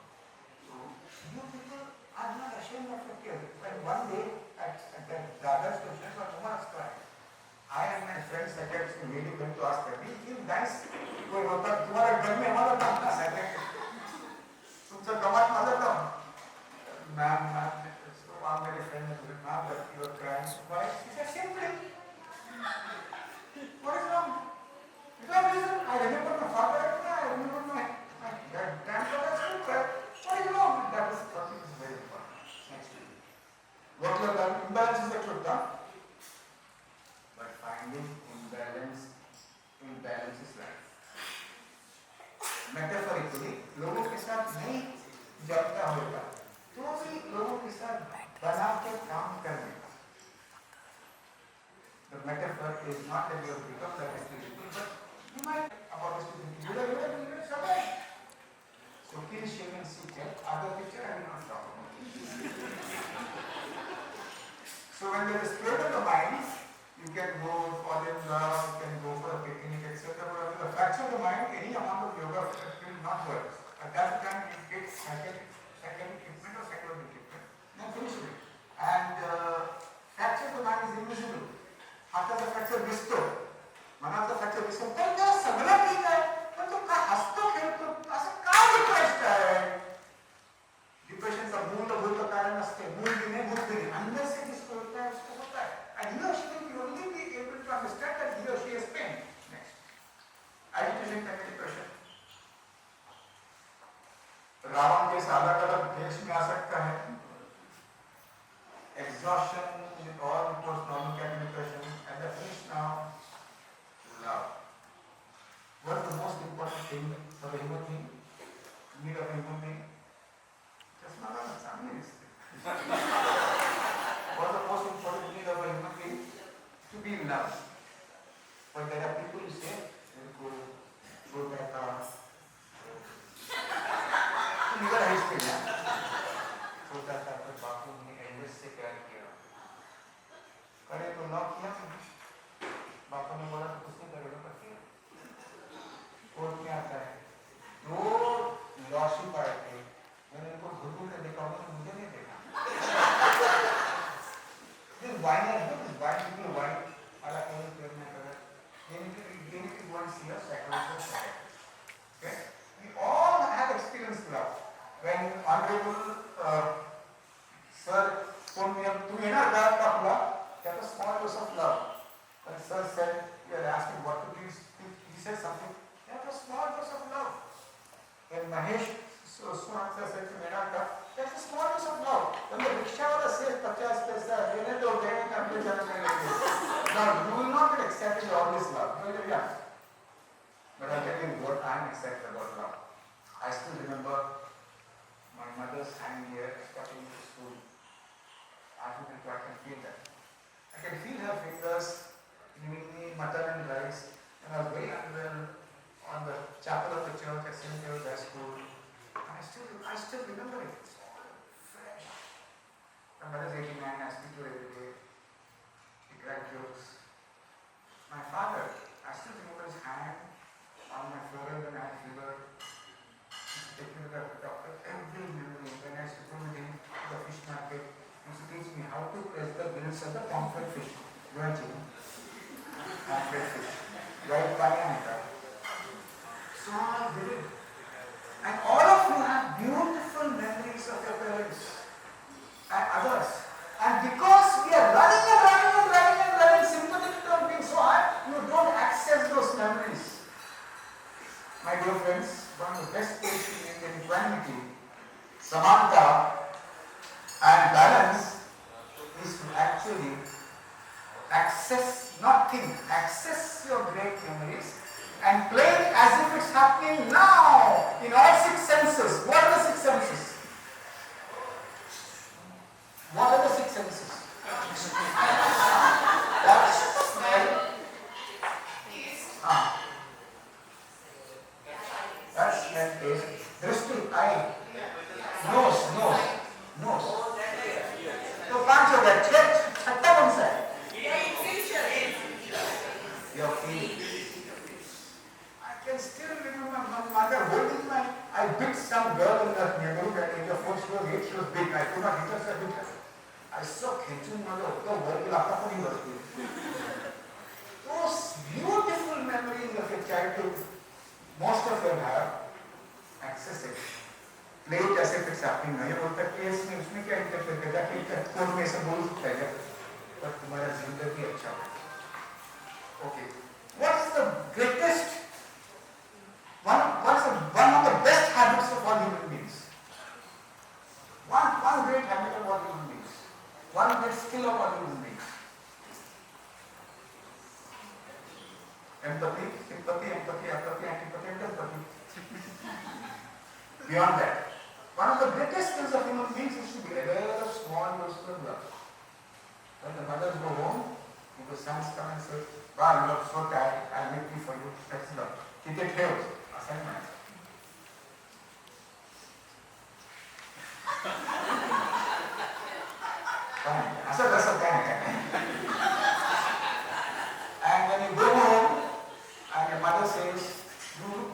trying any amount of yoga will not work. At that time, you get psychiatric treatment or psychological treatment, then finish it. And fracture to man is invisible. हाताचा fracture दिसतो, मनाचा fracture दिसतो, पण त्या सगळं ठीक आहे, पण तो का हसतो खेळतो असं का डिप्रेस्ड आहे? डिप्रेशनचा मूलभूत कारण असते, मूल दिने भूत दिने, अंदर से जिसको होता है उसको होता है. And he or she will only be able to understand that he or she has pain. Next, agitation can be depression. Ravan के अलग अलग देश में आ सकता है. Exhaustion in all post normal can be depression. And the finish now, love. What is the most important thing for a human being? Need of a human being? Just not a family. What is the most important need of a human being? To be loved. But there are people who say, go back on. Never high school, yeah. छोटा था पर बापू ने Elvis से प्यार किया. करे तो lock किया. बापू ने बोला तो कुछ नहीं करेगा पर किया. कोर्ट में आता है. दो लॉशिप आए थे. मैंने इनको घुटू में देखा, उन्होंने मुझे नहीं देखा. This wine is good. This wine people wine. Allah can tell me better. They need to go and see a psychologist. Okay? We all have experienced love. When Honorable Sir told me to enter that of love, that was small dose of love. When Sir said, you are asking what to do, he said something, that was small dose of love. When Mahesh Sunatha said to me, that's a small dose of love. When the rickshaw says 50 paisa, then it will get now, you will not get excited about all this love. You will be young. But I'll tell you what I am excited about love. I still remember my mother's hand here stepping into school. I can feel that. I can feel her fingers giving me mutton and rice. And I was very unwell on the chapel of the church at St. Mary's High School. And I still remember it. It's all fresh. My mother's 89, I speak to her every day. She cracked jokes. My father, I still remember his hand on my forehead when I had fever. Take me to the doctor every morning when I used to go with him to the fish market. He used to teach me how to press the gills of the pomfret fish. Pomfret fish. Right diameter. So I did it. And all of you have beautiful memories of your parents and others. And because we are running sympathetic on being so hard, you don't access those memories. My dear friends, one of the best ways to maintain equanimity, samanta and balance is to actually access, not think, access your great memories and play it as if it's happening now in all 6 senses. What are the 6 senses? What are the 6 senses? Touch, smell, that's smell, taste, drishti, eye, nose. तो 5 हो गया, 6 कौन सा है? Your feet. I can still remember my mother holding I bit some girl in the neighborhood at age of 4, she was 8, she was big. I could not hit her, so I bit her. I saw खेचून मला होता वर गेला आता पण ही वरती. Those beautiful memories of your childhood, most of them have access it. Play it as if it's happening now. ये बोलता case में उसमें क्या इंटरफेयर करता कि कोर्ट में ऐसा बोल सकता है पर तुम्हारा जिंदगी अच्छा हो. Okay. What's the greatest? One of the best habits of all human beings. One great habit of all human beings. One great skill of all human beings. Empathy, sympathy, apathy, antipathy, and empathy. Beyond that, one of the greatest skills of human beings is to be aware of small doses of love. When the mothers go home, if the sons come and say, "Wow, you are so tired, I'll make tea for you." That's love. Tiथे ठेव, assignment. असं तसं काय नाही. And when you go home and your mother says, "You look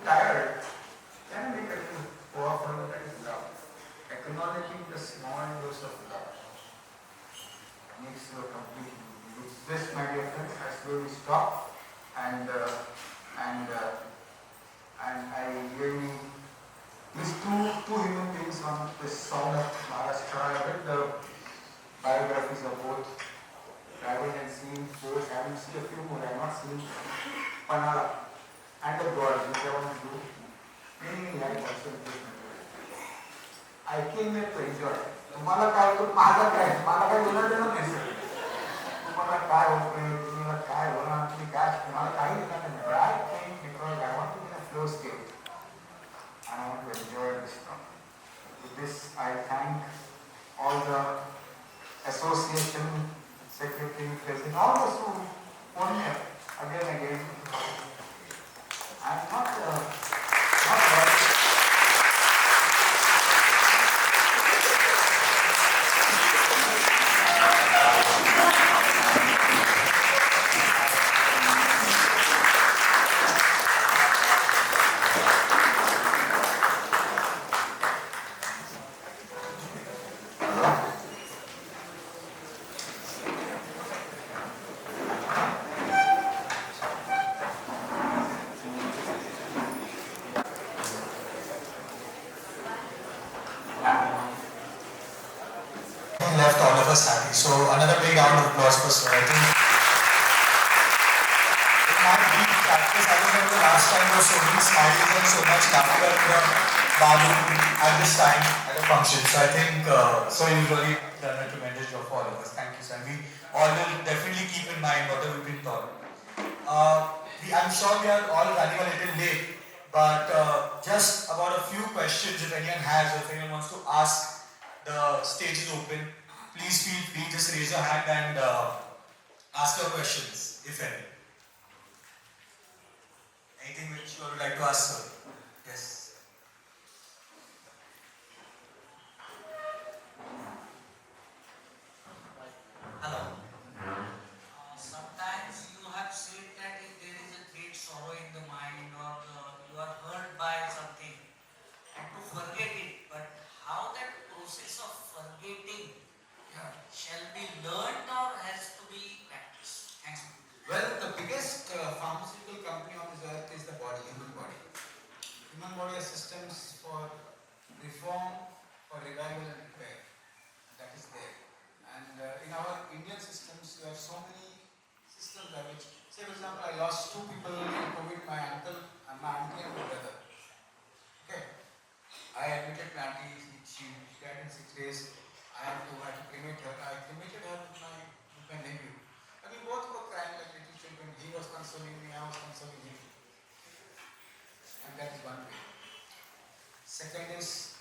life also in this country. I came here to enjoy. तुम्हाला काय होतं माझं काय मला काय बोलणं देणं नाही सर. तुम्हाला काय होतंय तुम्हाला काय होणार तुम्ही काय तुम्हाला काही देणं नाही. But I came because I want to be in a flow state and I want to enjoy this stuff. With this I thank all the association secretary, president, all those who phone me again and again. I'm not worried. Left all of us happy. So another big round of applause for Sir. I think in my brief practice, I remember the last time there was so many smiles and so much laughter from Babu at this time at a function. So I think so you've really done a tremendous job for all of us. Thank you, sir. We all will definitely keep in mind what we've been taught. I'm sure we are all running a little late, but just about a few questions if anyone has or if anyone wants to ask. The stage is open. Please feel free, just raise your hand and ask your questions, if any. Anything which you would like to ask, sir? Yes. Hello. Sometimes you have said that if there is a great sorrow in the mind or you are hurt by something and to forget it, but how that process of forgetting shall be learned or has to be practiced? Thanks. Well, the biggest pharmaceutical company on this earth is the body, human body. Human body has systems for reform, for revival and repair. That is there. And in our Indian systems, you have so many systems by which, say for example, I lost two people in COVID, my uncle and my auntie and my brother. Okay. I admitted my auntie, she died in 6 days. I had to cremate her. I cremated her with my nephew. And we both were crying like little children. He was consoling me, I was consoling him. And that is one way. Second is,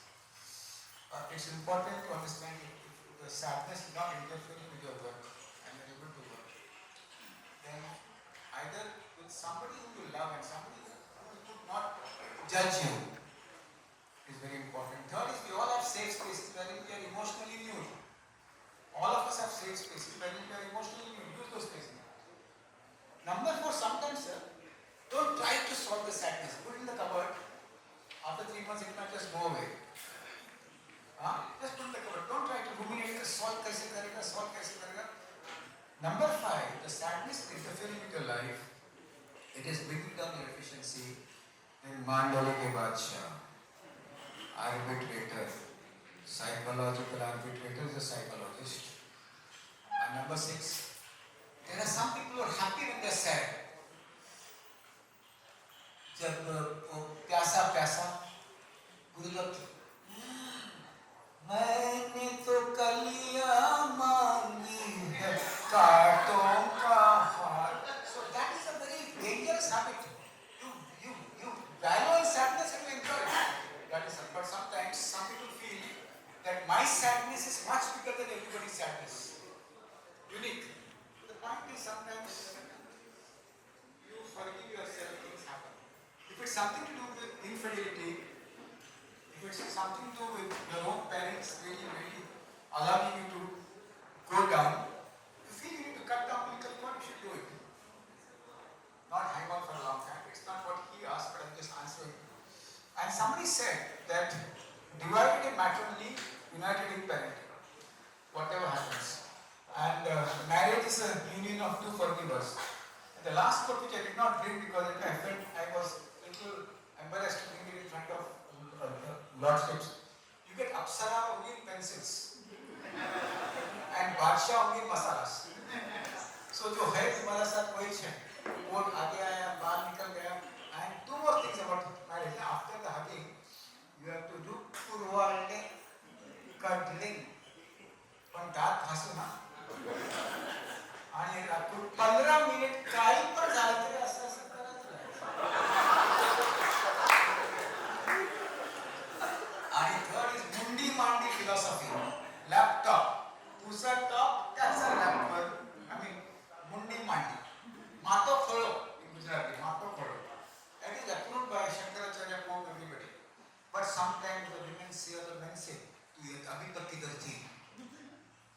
it's important to understand if the sadness is not interfering with your work and you're able to work. Then either with somebody whom you love and somebody who would not judge you is very important. Third is we all have safe spaces wherein we are emotionally nude. All of us have safe spaces wherein we are emotionally nude. Use those spaces. Number 4, sometimes, sir, don't try to solve the sadness. Put it in the cupboard. After 3 months, it might just go away. Just put it in the cupboard. Don't try to ruminate. Solve kaise karega, solve kaise karega. Number 5, the sadness is interfering with your life. It is bringing down your efficiency. Then Mandala ke Badshah. Arbitrator, psychological arbitrator is a psychologist. And number 6, there are some people who are happy when they are sad. जब प्यासा प्यासा पूरी लोग मैंने तो कलियां मांगी है कांटों का हार. So that is a very dangerous habit. You value in sadness and you enjoy it. That is, but sometimes some people feel that my sadness is much bigger than everybody's sadness. Unique. The point is sometimes you forgive yourself, things happen. If it's something to do with infidelity, if it's something to do with your own parents really allowing you to go down, you feel you need to cut down political code, you should do it. Not hang on for a long time. It's not what he asked, but I'm just answering. And somebody said that divided in matrimony, united in parenting. Whatever happens. And marriage is a union of two forgivers. And the last quote which I did not bring because I felt I was a little embarrassed to bring it in front of lordships. You get Apsara only in pencils. And Badshah only in masalas. So जो है तुम्हारा साथ वही है. Coat आ गया या बाल निकल गया. And 2 more things about marriage. After the hugging,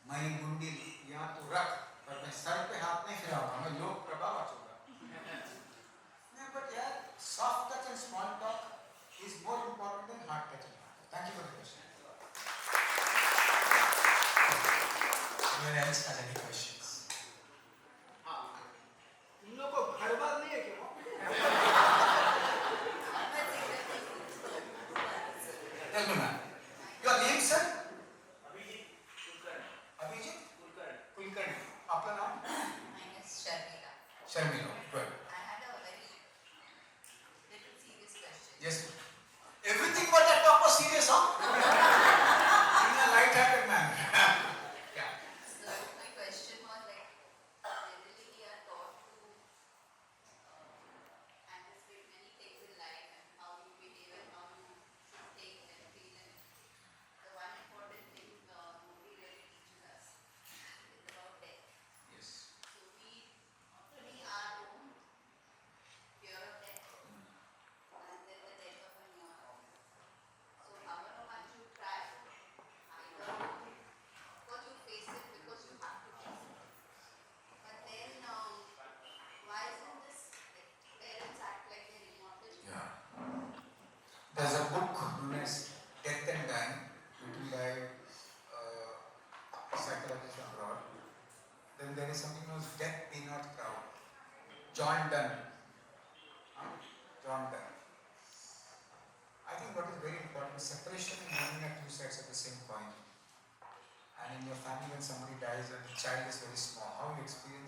मई मुंडी यहाँ तो रख, पर मैं सर पे हाथ नहीं फिराऊंगा, मैं लोक प्रभाव वाचूंगा। नहीं, but यार, soft touch and small talk is more important than hard touch and hard touch. Thank you for the question. Anyone else has any questions? इन लोगों को घर बार नहीं है क्या? Tell me, ma'am. Your name, sir? Abhijit Kulkarni. आपका नाम? My name is Sharmila. Sharmila. Good. I had a very little serious question. Yes. Everything but that talk was serious, huh? In a light-hearted manner. Yeah. So my question was like, generally we are taught to anticipate many things in life and how you behave and how you should think and feel. And the one important thing nobody really teaches us is about death. Yes. So we often our own fear of death and then the death of a near one. So however one should try to either, of course you face it because you have to face it. But then why isn't this like parents act like they're immortal? Yeah. There's a book known as Death and Dying, written by psychologist abroad. Then there is something known as Death Be Not Proud. John Donne. John Donne. I think what is very important is separation and union are two sides of the same coin. And in your family, when somebody dies and the child is very small, how you explain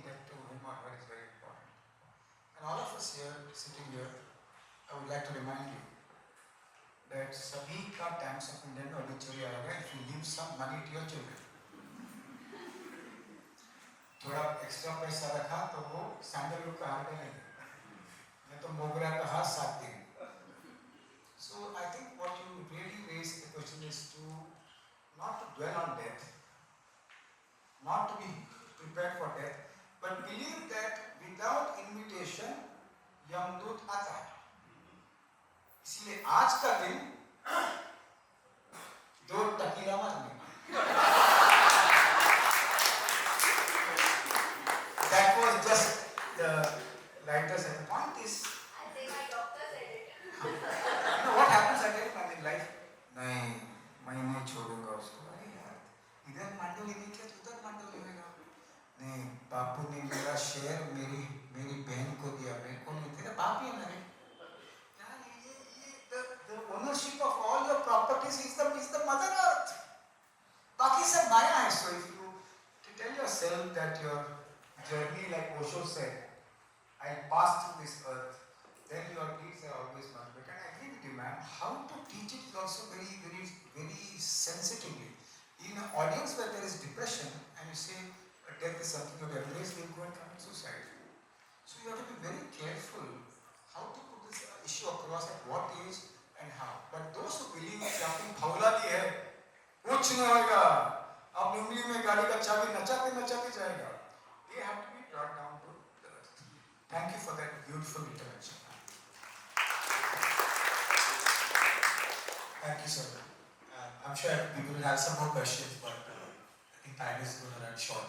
that to him or her is very important. And all of us here, sitting here, I would like to remind you that सभी का times of Indian obituary आएगा if you leave some money to your children. थोड़ा extra पैसा रखा तो वो sandalwood का हार नहीं, मैं तो मोगरा का हार 7 दिन. So I think what you really raise the question is to not to dwell on death, not to be prepared for death, but believe that without invitation यमदूत आता है. इसलिए आज का दिन 2 टकीला मारने. That was just the writers. And the point is, I think my doctor said it. you know what happens again in life? नहीं, मैं नहीं छोड़ूंगा उसको. अरे यार, इधर मंडली नहीं किया तो उधर मंडली होगा. नहीं, बापू ने मेरा शेयर मेरी बहन को दिया, मेरे को नहीं दिया. बाप ही है मेरे. यार the ownership of all your properties is the mother earth. बाकी सब माया है. So if you to tell yourself that your journey, like Osho said, I passed through this earth, then your deeds are always much better. And I agree with you, ma'am. How to teach it is also very, very, very sensitively. In an audience where there is depression and you say death is something you have embraced, they will go and commit suicide. So you have to be very careful how to put this issue across at what age and how. But those who believe कि आपने भौला दी है, कुछ नहीं होगा. आप उंगली में गाड़ी का चाबी नचाते जाएगा. They have to be brought down to the earth. Thank you for that beautiful intervention. Thank you, sir. I'm sure people will have some more questions, but I think time is going to run short.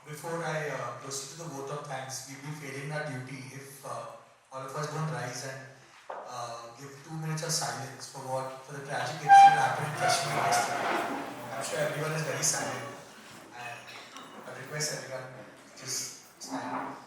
Before I proceed to the vote of thanks, we'll be failing our duty if all of us don't rise and give 2 minutes of silence for the tragic incident that happened in Kashmir yesterday. I'm sure everyone is very silent, and I request everyone just stand.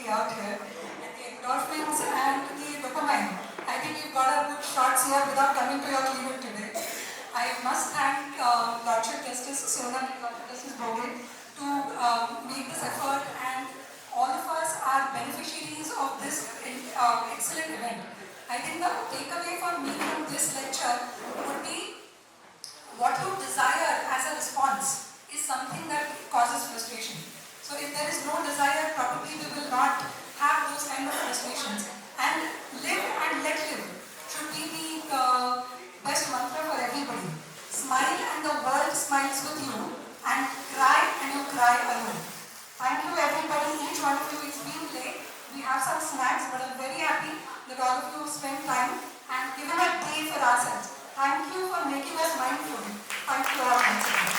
energy out here, and the endorphins and the dopamine. I think you've got a good shots here without coming to your clinic today. I must thank Dr. Justice Sonam and Dr. Justice Bogle to make this effort, and all of us are beneficiaries of this excellent event. I think the takeaway for me from this lecture would be what you desire as a response is something that causes frustration. So if there is no desire, probably we will not have those kind of frustrations. And live and let live should be the best mantra for everybody. Smile and the world smiles with you, and cry and you cry alone. Thank you everybody, each one of you. It's been late. We have some snacks, but I'm very happy that all of you spent time and given a day for ourselves. Thank you for making us mindful. Thank you all once again.